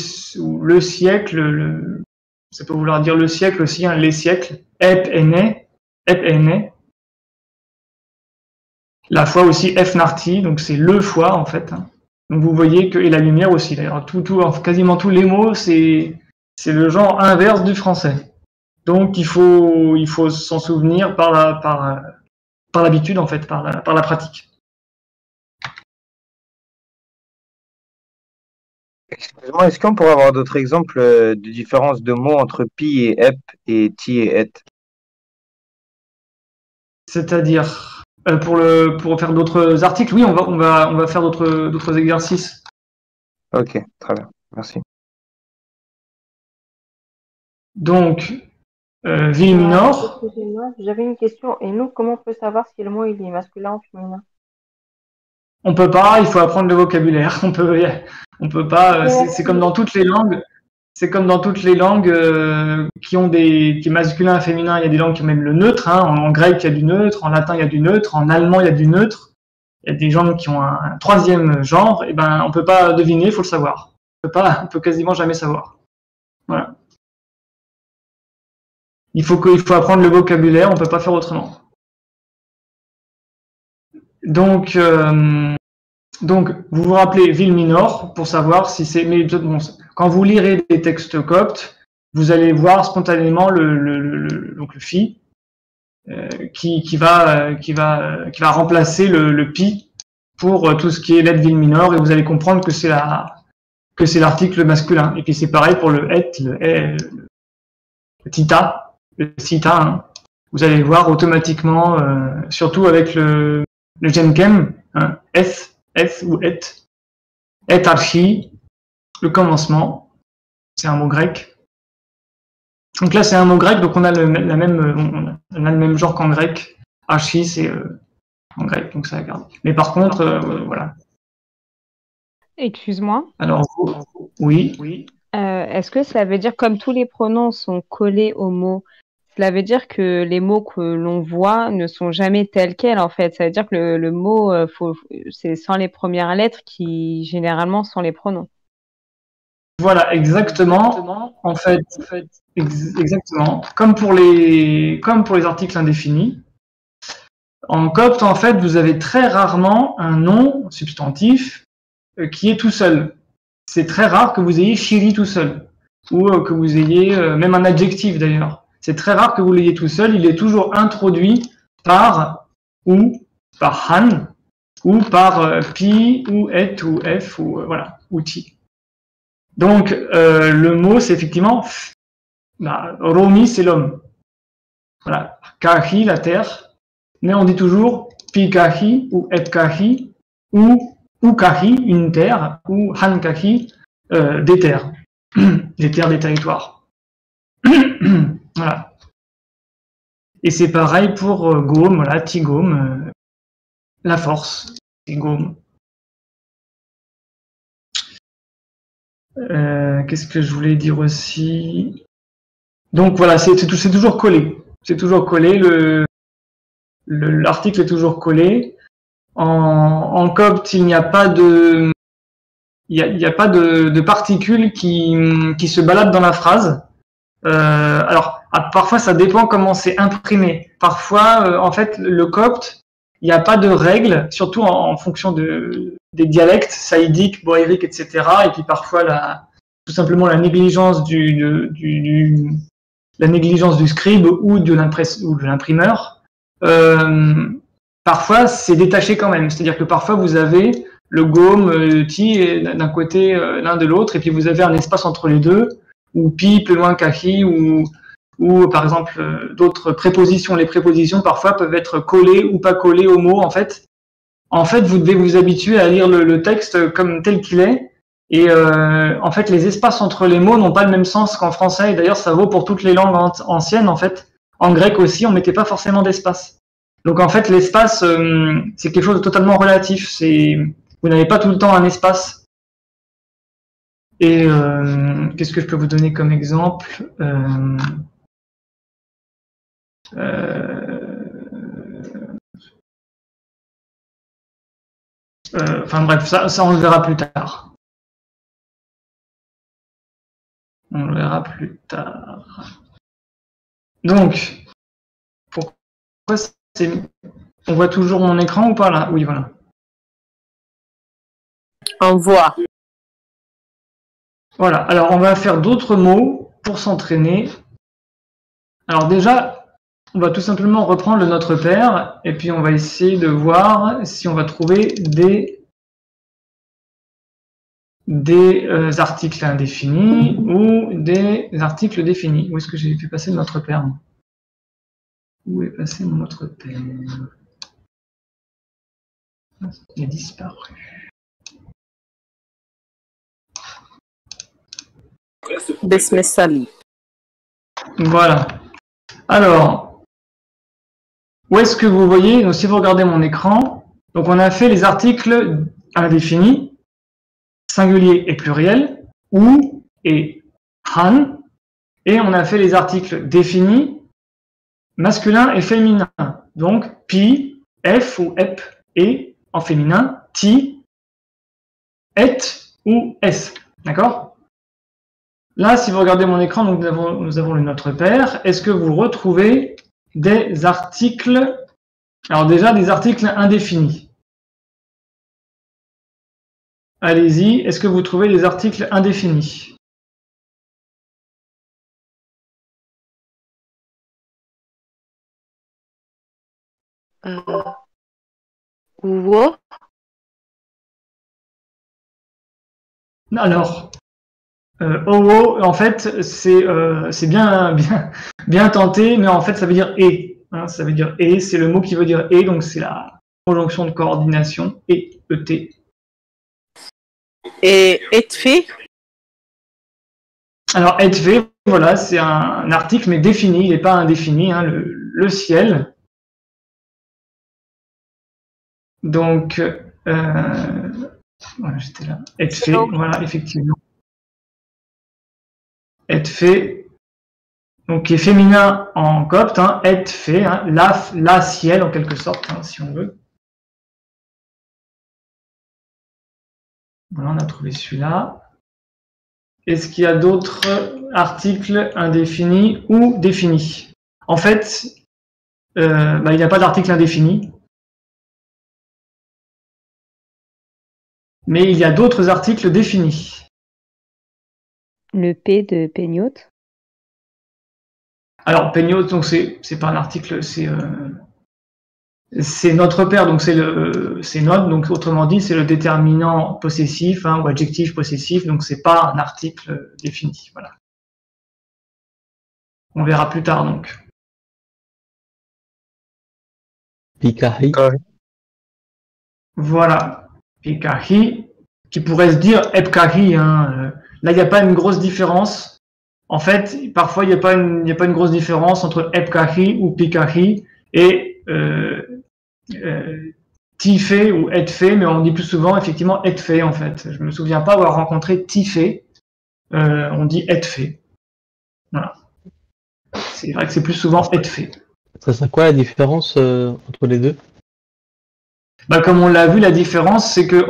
siècle, ça peut vouloir dire le siècle aussi, hein, les siècles. Ep ene. La foi aussi, Efnarti, donc c'est le foi en fait. Hein. Donc vous voyez que, et la lumière aussi, d'ailleurs, quasiment tous les mots, c'est le genre inverse du français. Donc il faut s'en souvenir par l'habitude en fait, par la pratique. Excusez-moi, est-ce qu'on pourrait avoir d'autres exemples de différence de mots entre pi et ep et ti et et? C'est-à-dire pour faire d'autres articles, oui, on va faire d'autres exercices. Ok, très bien, merci. Donc, ville minore. Excusez-moi, j'avais une question. Et nous, comment on peut savoir si le mot il est masculin ou féminin? On peut pas, il faut apprendre le vocabulaire. On peut pas. C'est comme dans toutes les langues. c'est comme dans toutes les langues qui ont qui est masculin, féminin. Il y a des langues qui ont même le neutre. Hein. En grec, il y a du neutre. En latin, il y a du neutre. En allemand, il y a du neutre. Il y a des gens qui ont un troisième genre. Et ben, on peut pas deviner, il faut le savoir. On peut quasiment jamais savoir. Voilà. Il faut apprendre le vocabulaire. On peut pas faire autrement. Donc, vous vous rappelez ville minor pour savoir si c'est. Mais bon, quand vous lirez des textes coptes, vous allez voir spontanément donc le phi qui va remplacer le pi pour tout ce qui est lettre ville minor, et vous allez comprendre que c'est l'article masculin. Et puis c'est pareil pour le et, le theta, le theta. Hein. Vous allez voir automatiquement, surtout avec le genkem, hein, S ou et archi, le commencement, c'est un mot grec. Donc là c'est un mot grec, donc on a le même genre qu'en grec. Archi c'est en grec, donc ça garde. Mais par contre, voilà. Excuse-moi. Alors oui. Est-ce que ça veut dire, comme tous les pronoms sont collés au mot, cela veut dire que les mots que l'on voit ne sont jamais tels quels, en fait. Ça veut dire que le mot, c'est sans les premières lettres qui, généralement, sont les pronoms. Voilà, exactement. En fait, exactement. Comme pour les articles indéfinis. En copte, en fait, vous avez très rarement un nom substantif qui est tout seul. C'est très rare que vous ayez Chiri tout seul. Ou que vous ayez même un adjectif, d'ailleurs. C'est très rare que vous l'ayez tout seul, il est toujours introduit par ou par han, ou par pi, ou et, ou f, ou voilà, ou ti. Donc, le mot, c'est effectivement Romi, c'est l'homme. Voilà, Kahi, la terre, mais on dit toujours pi Kahi, ou et Kahi, ou Kahi, une terre, ou Han Kahi, des terres, des terres, des territoires. Voilà. Et c'est pareil pour Gaume, voilà, Tigaume, la force, Tigaume. Qu'est-ce que je voulais dire aussi? Donc voilà, c'est toujours collé. C'est toujours collé, l'article est toujours collé. En copte, il n'y a pas de particules qui se baladent dans la phrase. Alors, parfois, ça dépend comment c'est imprimé. Parfois, en fait, le copte, il n'y a pas de règles, surtout en fonction des dialectes, saïdiques, bohaïriques, etc. Et puis parfois, tout simplement la négligence la négligence du scribe ou de l'imprimeur. Parfois, c'est détaché quand même. C'est-à-dire que parfois, vous avez le gaume, ti d'un côté, l'un de l'autre, et puis vous avez un espace entre les deux, ou pi, plus loin kahi, ou par exemple d'autres prépositions. Les prépositions parfois peuvent être collées ou pas collées au mot. En fait, vous devez vous habituer à lire le texte comme tel qu'il est. Et en fait, les espaces entre les mots n'ont pas le même sens qu'en français. Et d'ailleurs, ça vaut pour toutes les langues anciennes. En fait, en grec aussi, on mettait pas forcément d'espace. Donc en fait, l'espace, c'est quelque chose de totalement relatif. Vous n'avez pas tout le temps un espace. Et qu'est-ce que je peux vous donner comme exemple? Enfin bref, ça on le verra plus tard. On le verra plus tard. Donc, pourquoi on voit toujours mon écran ou pas là? Oui, voilà. On voit. Voilà, alors on va faire d'autres mots pour s'entraîner. Alors déjà, on va tout simplement reprendre le Notre Père et puis on va essayer de voir si on va trouver des articles indéfinis ou des articles définis. Où est-ce que j'ai pu passer le Notre Père? Où est passé mon Notre Père? Il a disparu. Voilà. Alors, où est-ce que vous voyez? Donc, si vous regardez mon écran, donc on a fait les articles indéfinis, singulier et pluriel, ou et han, et on a fait les articles définis, masculin et féminin. Donc, pi, f ou ep, et en féminin, ti, et ou s. D'accord? Là, si vous regardez mon écran, donc nous avons le Notre Père. Est-ce que vous retrouvez des articles? Alors déjà, des articles indéfinis. Allez-y, est-ce que vous trouvez des articles indéfinis? Wo. Alors, owo, en fait, c'est bien tenté, mais en fait, ça veut dire et. Hein, ça veut dire et, c'est le mot qui veut dire et, donc c'est la conjonction de coordination, et, et. Et etfe. Alors, etfe, voilà, c'est un article, mais défini, il n'est pas indéfini, hein, le ciel. Donc, voilà, j'étais là. Etfe, voilà, effectivement. Etfe, donc qui est féminin en copte, hein, etfe, hein, la ciel en quelque sorte, hein, si on veut. Voilà, on a trouvé celui-là. Est-ce qu'il y a d'autres articles indéfinis ou définis? En fait, il n'y a pas d'article indéfini. Mais il y a d'autres articles définis. Le P de Peignote. Alors, Peignote, donc c'est pas un article, c'est Notre Père, donc c'est notre, donc autrement dit, c'est le déterminant possessif, hein, ou adjectif possessif, donc c'est pas un article défini. Voilà. On verra plus tard donc. Pikahi. Voilà. Pikahi, qui pourrait se dire Epkahi. Hein. Là, il n'y a pas une grosse différence. En fait, parfois, il n'y a pas une grosse différence entre Epkahi ou Pikahi et Tife ou Etfe, mais on dit plus souvent effectivement Etfe en fait. Je me souviens pas avoir rencontré Tife. On dit Etfe. Voilà. C'est vrai que c'est plus souvent Etfe. Ça serait quoi la différence entre les deux? Bah, comme on l'a vu, la différence, c'est que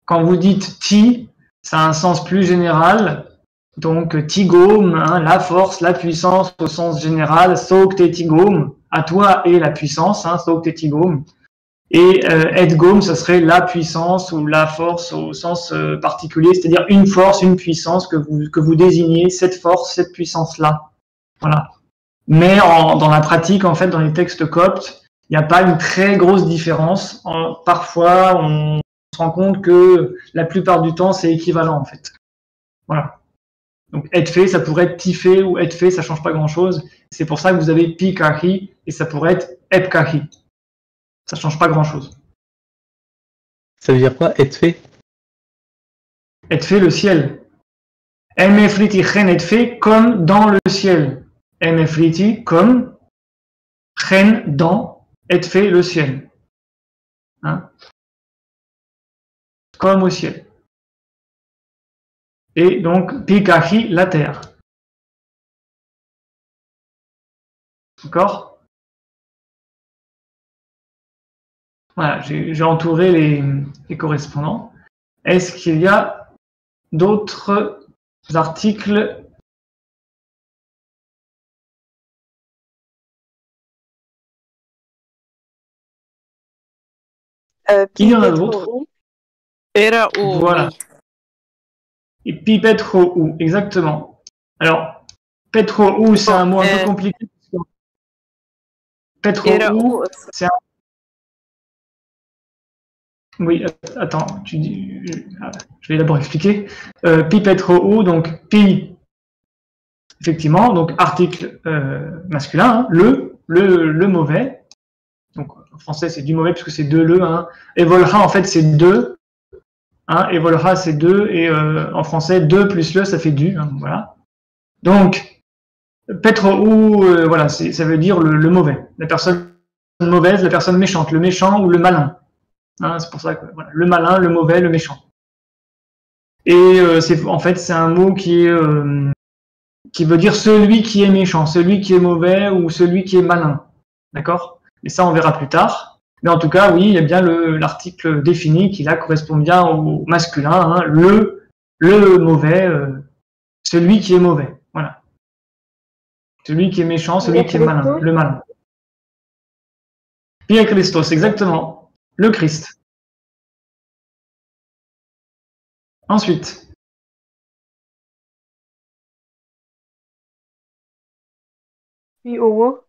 quand vous dites ti, ça a un sens plus général. Donc, tigome, hein, la force, la puissance au sens général, saukte tigome, à toi et la puissance, hein, saukte tigome. Et edgome, ça serait la puissance ou la force au sens particulier, c'est-à-dire une force, une puissance que vous désignez, cette force, cette puissance-là. Voilà. Mais dans la pratique, en fait, dans les textes coptes, il n'y a pas une très grosse différence. Parfois, on se rend compte que la plupart du temps, c'est équivalent, en fait. Voilà. Donc, etfe, ça pourrait être tife ou etfe, ça change pas grand-chose. C'est pour ça que vous avez pikahi, et ça pourrait être epkahi. Ça change pas grand-chose. Ça veut dire quoi, etfe? Etfe, le ciel. Emefriti chen etfe, comme dans le ciel. Emefriti, comme, chen, dans, etfe, le ciel. Hein? Comme au ciel. Et donc, Pikahi, la terre. D'accord? Voilà, j'ai entouré les correspondants. Est-ce qu'il y a d'autres articles? Il y en a d'autres. Voilà. Et puis Petro-ou, exactement. Alors, Petro-ou, c'est un mot un peu compliqué. Petro-ou, c'est un... Oui, attends, je vais d'abord expliquer. Pi Petro-ou, donc pi, effectivement, donc article masculin, hein, le mauvais. Donc en français, c'est du mauvais puisque c'est deux le. Hein. Et volra, en fait, c'est deux. Hein, et volra, c'est deux, et en français, deux plus le, ça fait du. Hein, voilà. Donc, Petro-ou, voilà, ça veut dire le mauvais. La personne mauvaise, la personne méchante, le méchant ou le malin. Hein, c'est pour ça que voilà, le malin, le mauvais, le méchant. Et en fait, c'est un mot qui est qui veut dire celui qui est méchant, celui qui est mauvais ou celui qui est malin. D'accord? Et ça, on verra plus tard. Mais en tout cas, oui, il y a bien l'article défini qui là correspond bien au masculin, hein, le mauvais, celui qui est mauvais. Voilà. Celui qui est méchant, celui qui est malin, le malin. Pia Christos, exactement. Le Christ. Ensuite. P-O-O.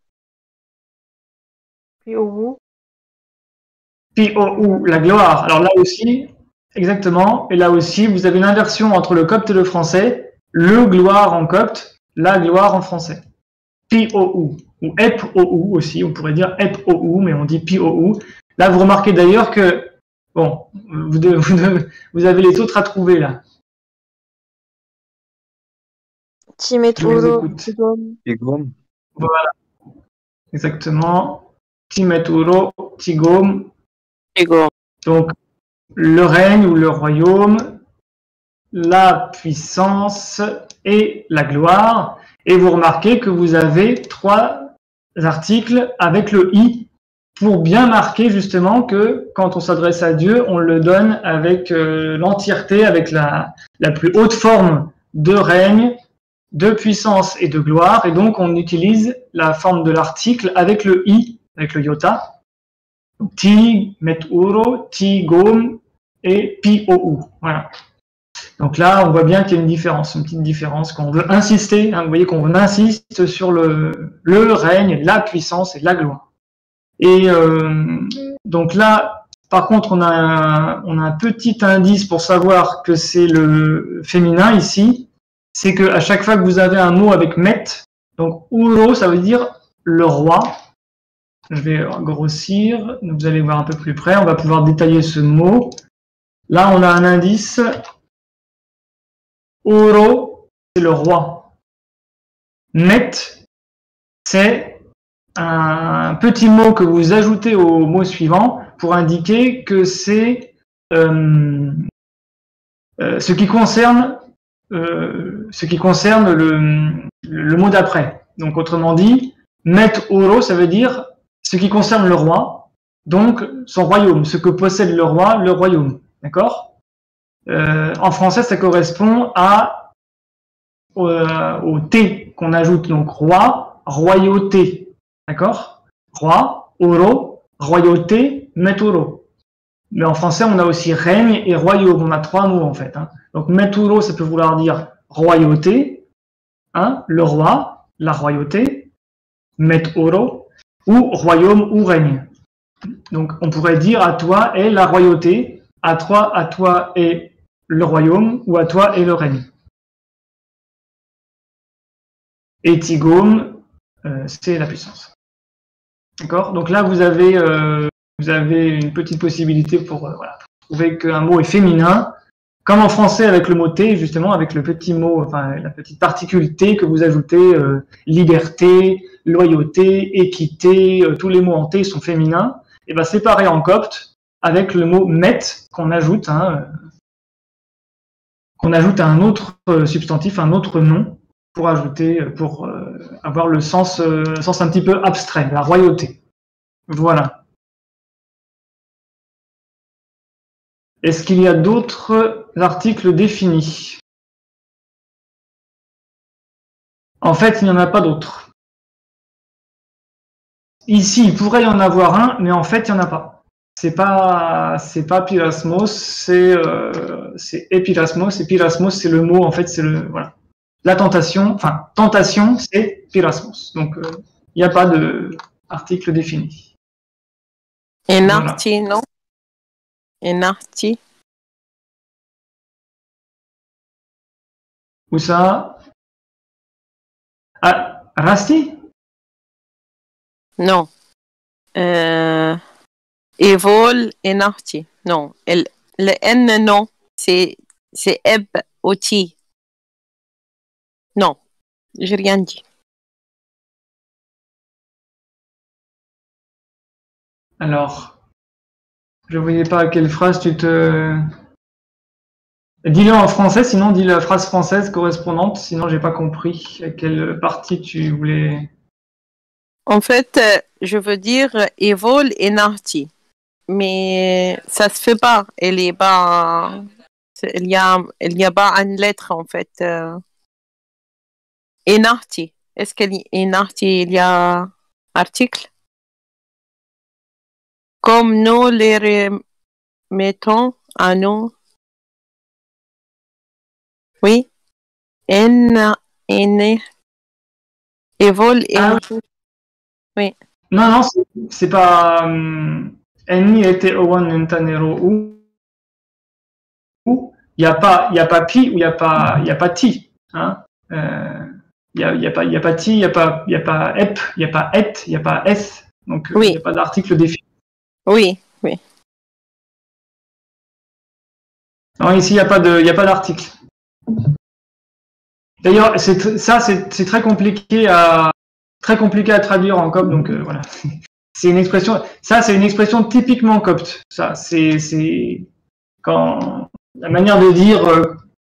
P-O-O. P-O-O, la gloire. Alors là aussi, exactement. Et là aussi, vous avez une inversion entre le copte et le français. Le gloire en copte, la gloire en français. P-O-O. Ou Ep-O-O aussi. On pourrait dire Ep-O-O, mais on dit P-O-O. Là, vous remarquez d'ailleurs que, bon, vous avez les autres à trouver là. Timeturo. Tigom. Voilà. Exactement. Timeturo, Tigom. Donc, le règne ou le royaume, la puissance et la gloire. Et vous remarquez que vous avez 3 articles avec le i pour bien marquer justement que quand on s'adresse à Dieu, on le donne avec l'entièreté, avec la plus haute forme de règne, de puissance et de gloire. Et donc, on utilise la forme de l'article avec le i, avec le iota. Ti, meturo, ti, gom et pi, ou. Voilà. Donc là, on voit bien qu'il y a une différence, une petite différence, qu'on veut insister, hein, vous voyez qu'on insiste sur le règne, la puissance et la gloire. Et donc là, par contre, on a un petit indice pour savoir que c'est le féminin ici, c'est qu'à chaque fois que vous avez un mot avec met, donc uro, ça veut dire le roi. Je vais grossir, vous allez voir un peu plus près, on va pouvoir détailler ce mot. Là, on a un indice. Oro, c'est le roi. Met, c'est un petit mot que vous ajoutez au mot suivant pour indiquer que c'est ce qui concerne le mot d'après. Donc, autrement dit, met oro, ça veut dire ce qui concerne le roi, donc son royaume, ce que possède le roi, le royaume. D'accord? En français, ça correspond au T qu'on ajoute, donc roi, royauté. D'accord? Roi, oro, royauté, meturo. Mais en français, on a aussi règne et royaume. On a 3 mots en fait. Hein. Donc meturo, ça peut vouloir dire royauté, hein, le roi, la royauté, metoro, ou royaume ou règne. Donc on pourrait dire à toi est la royauté, à toi est le royaume, ou à toi est le règne. Et tigome, c'est la puissance. D'accord? Donc là, vous avez une petite possibilité pour trouver qu'un mot est féminin, comme en français avec le mot T, justement, avec le petit mot, enfin la petite particule T que vous ajoutez, liberté, loyauté, équité, tous les mots en T sont féminins. Et ben c'est pareil en copte avec le mot met qu'on ajoute, à un autre substantif, un autre nom pour ajouter, pour avoir le sens un petit peu abstrait, la royauté. Voilà. Est-ce qu'il y a d'autres articles définis? En fait, il n'y en a pas d'autres. Ici, il pourrait y en avoir un, mais en fait, il n'y en a pas. C'est pas pirasmos, c'est epirasmos. Epirasmos, c'est le mot, en fait, c'est le voilà. La tentation, enfin tentation, c'est pirasmos. Donc, il n'y a pas de article défini. Enarti, non? Enarti. Où ça? Ah, Rasti? Non. Evol enarti. Non. Le N, non. C'est eb oti. Non. J'ai rien dit. Alors, je ne voyais pas à quelle phrase tu te... Dis-le en français, sinon dis la phrase française correspondante, sinon j'ai pas compris à quelle partie tu voulais. En fait, je veux dire Evol et Narti. Mais ça se fait pas. Il y a pas une lettre, en fait. Enarti. Est-ce qu'Enarti, il y a article? Comme nous les remettons à nous. Oui. Evol et oui. Non, c'est pas. Eni était Owan Ntanero ou. Il n'y a pas pi ou il n'y a pas ti. Hein? Il n'y a pas ti, il n'y a pas ep, il n'y a pas et, il n'y a pas s. Donc il n'y a pas d'article défini. Oui. Non, ici, il n'y a pas d'article. D'ailleurs, c'est très compliqué à traduire en copte, donc voilà. C'est une expression typiquement copte. Ça, c'est quand la manière de dire,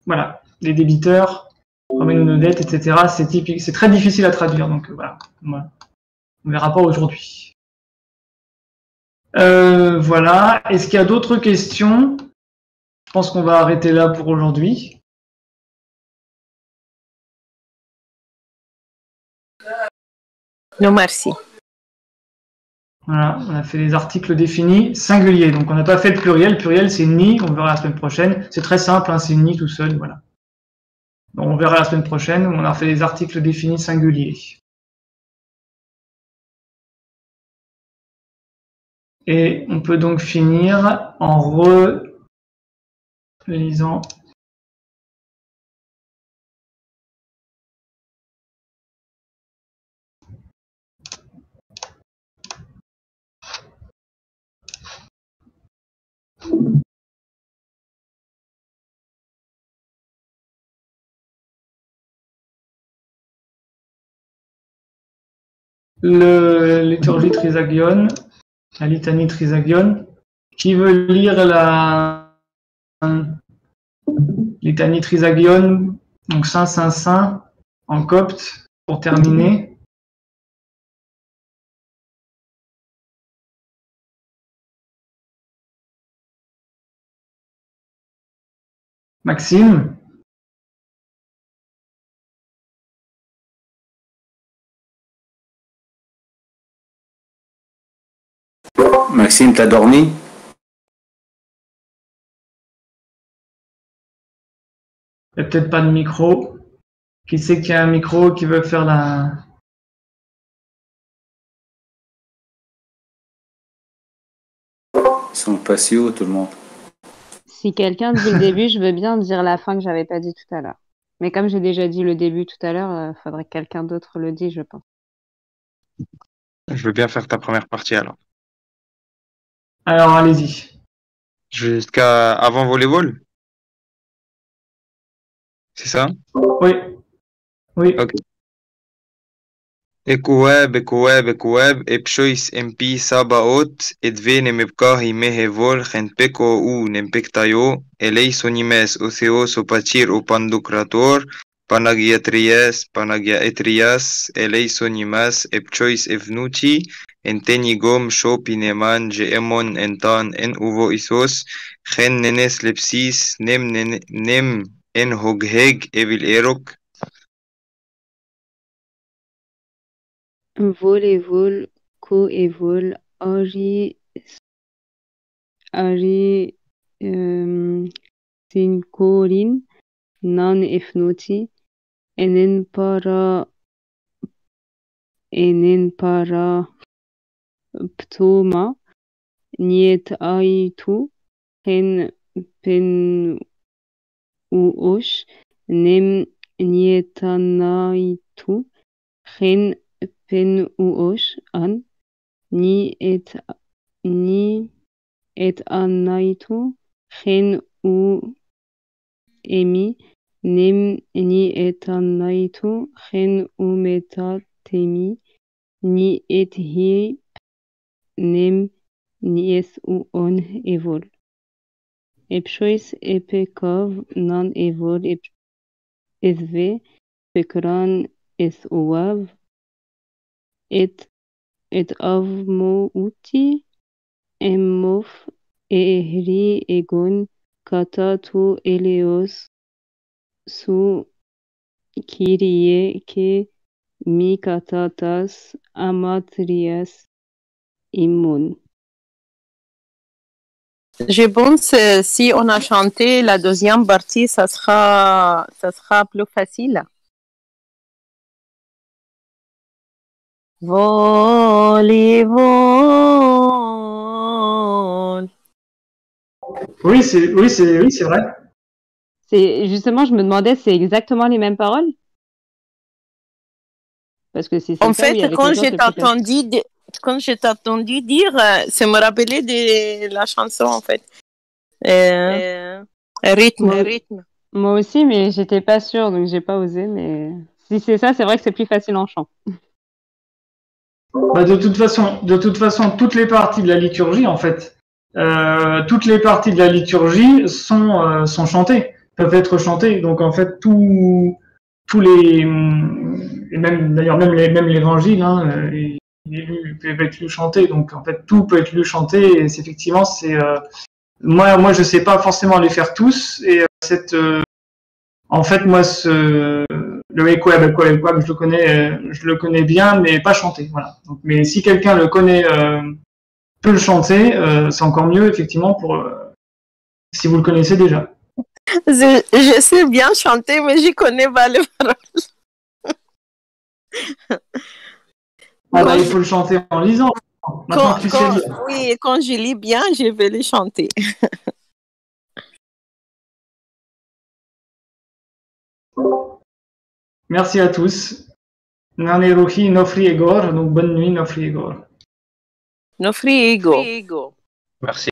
voilà, les débiteurs, ramènent nos dettes, etc. C'est typique, c'est très difficile à traduire, donc voilà. On verra pas aujourd'hui. Voilà. Est-ce qu'il y a d'autres questions? Je pense qu'on va arrêter là pour aujourd'hui. Non, merci. Voilà, on a fait les articles définis singuliers. Donc on n'a pas fait le pluriel. Le pluriel, c'est ni. On verra la semaine prochaine. C'est très simple, hein, c'est ni tout seul. Voilà. Donc, on verra la semaine prochaine où on a fait les articles définis singuliers. Et on peut donc finir en relisant. Le liturgie trisagion, la litanie trisagion. Qui veut lire la litanie trisagion, donc Saint, Saint, Saint, en copte, pour terminer. Maxime? Maxime, t'as dormi? Il n'y a peut-être pas de micro. Qui c'est qui a un micro qui veut faire la... Ils sont patients, tout le monde. Si quelqu'un dit le début, je veux bien dire la fin que j'avais pas dit tout à l'heure. Mais comme j'ai déjà dit le début tout à l'heure, faudrait que quelqu'un d'autre le dise, je pense. Je veux bien faire ta première partie alors. Alors, allez-y. Jusqu'à avant volleyball? C'est ça? Oui. Oui. Ok. Ekoueb, Ekoueb, Ekoueb, Epshois MP Sabaot, Edve Nemepkahi Mehevol, Genpeko ou Nempektayo, Eleisonimes, Otheos, Opachir, Opandokrator, Panagiatrias, Panagiaetrias, Eleisonimas, Epchois Evnuchi, Entenigom, Shopineman, Jeemon, Entan, En Uvo Isos, Gen Nenes Lepsis, Nem En Hogheg, Evil Erok. Vol et vol, co et vol, Ari, Sinkorin, Nan Efnoti, Enen para Ptoma, Niet Aitu, Hen Pen Uosh, Nem Nietanaitu, Hen Pen Uosh, An, Ni et Anaitu, Hen U Emi, Nem Ni et Anaitu, Hen U Metatemi, Ni et Hi, Nem Ni es U On Evol. Epshois epekov non evol esve pekron es oav et avmouti emof ehri egon kata tu eleos su kyrie ke mikatatas amatrias immun. Je pense si on a chanté la deuxième partie, ça sera plus facile. Volleyball. Oui, c'est vrai. C'est justement, je me demandais, c'est exactement les mêmes paroles? Parce que si c'est En ça, oui, fait, avec les autres, c'est plus facile. quand je t'ai entendu dire, ça me rappelait de la chanson, en fait. Rythme. Moi aussi, mais j'étais pas sûre, donc j'ai pas osé. Mais si c'est ça, c'est vrai que c'est plus facile en chant. Bah, de toute façon, toutes les parties de la liturgie, en fait, toutes les parties de la liturgie sont chantées, peuvent être chantées. Donc en fait, tous les, et même d'ailleurs même l'évangile, hein, il peut être lu chanté. Donc en fait, tout peut être lu chanté. Et effectivement, moi je sais pas forcément les faire tous. Et en fait, moi le Ekweb, je le connais bien, mais pas chanté. Voilà. Donc, mais si quelqu'un le connaît, peut le chanter, c'est encore mieux, effectivement, si vous le connaissez déjà. Je sais bien chanter, mais je connais pas les paroles. Il faut le chanter en lisant. Oui, quand je lis bien, je vais le chanter. Merci à tous. Nane Ruhi Nofri Egor, donc bonne nuit Nofri Egor. Nofri Ego. Merci.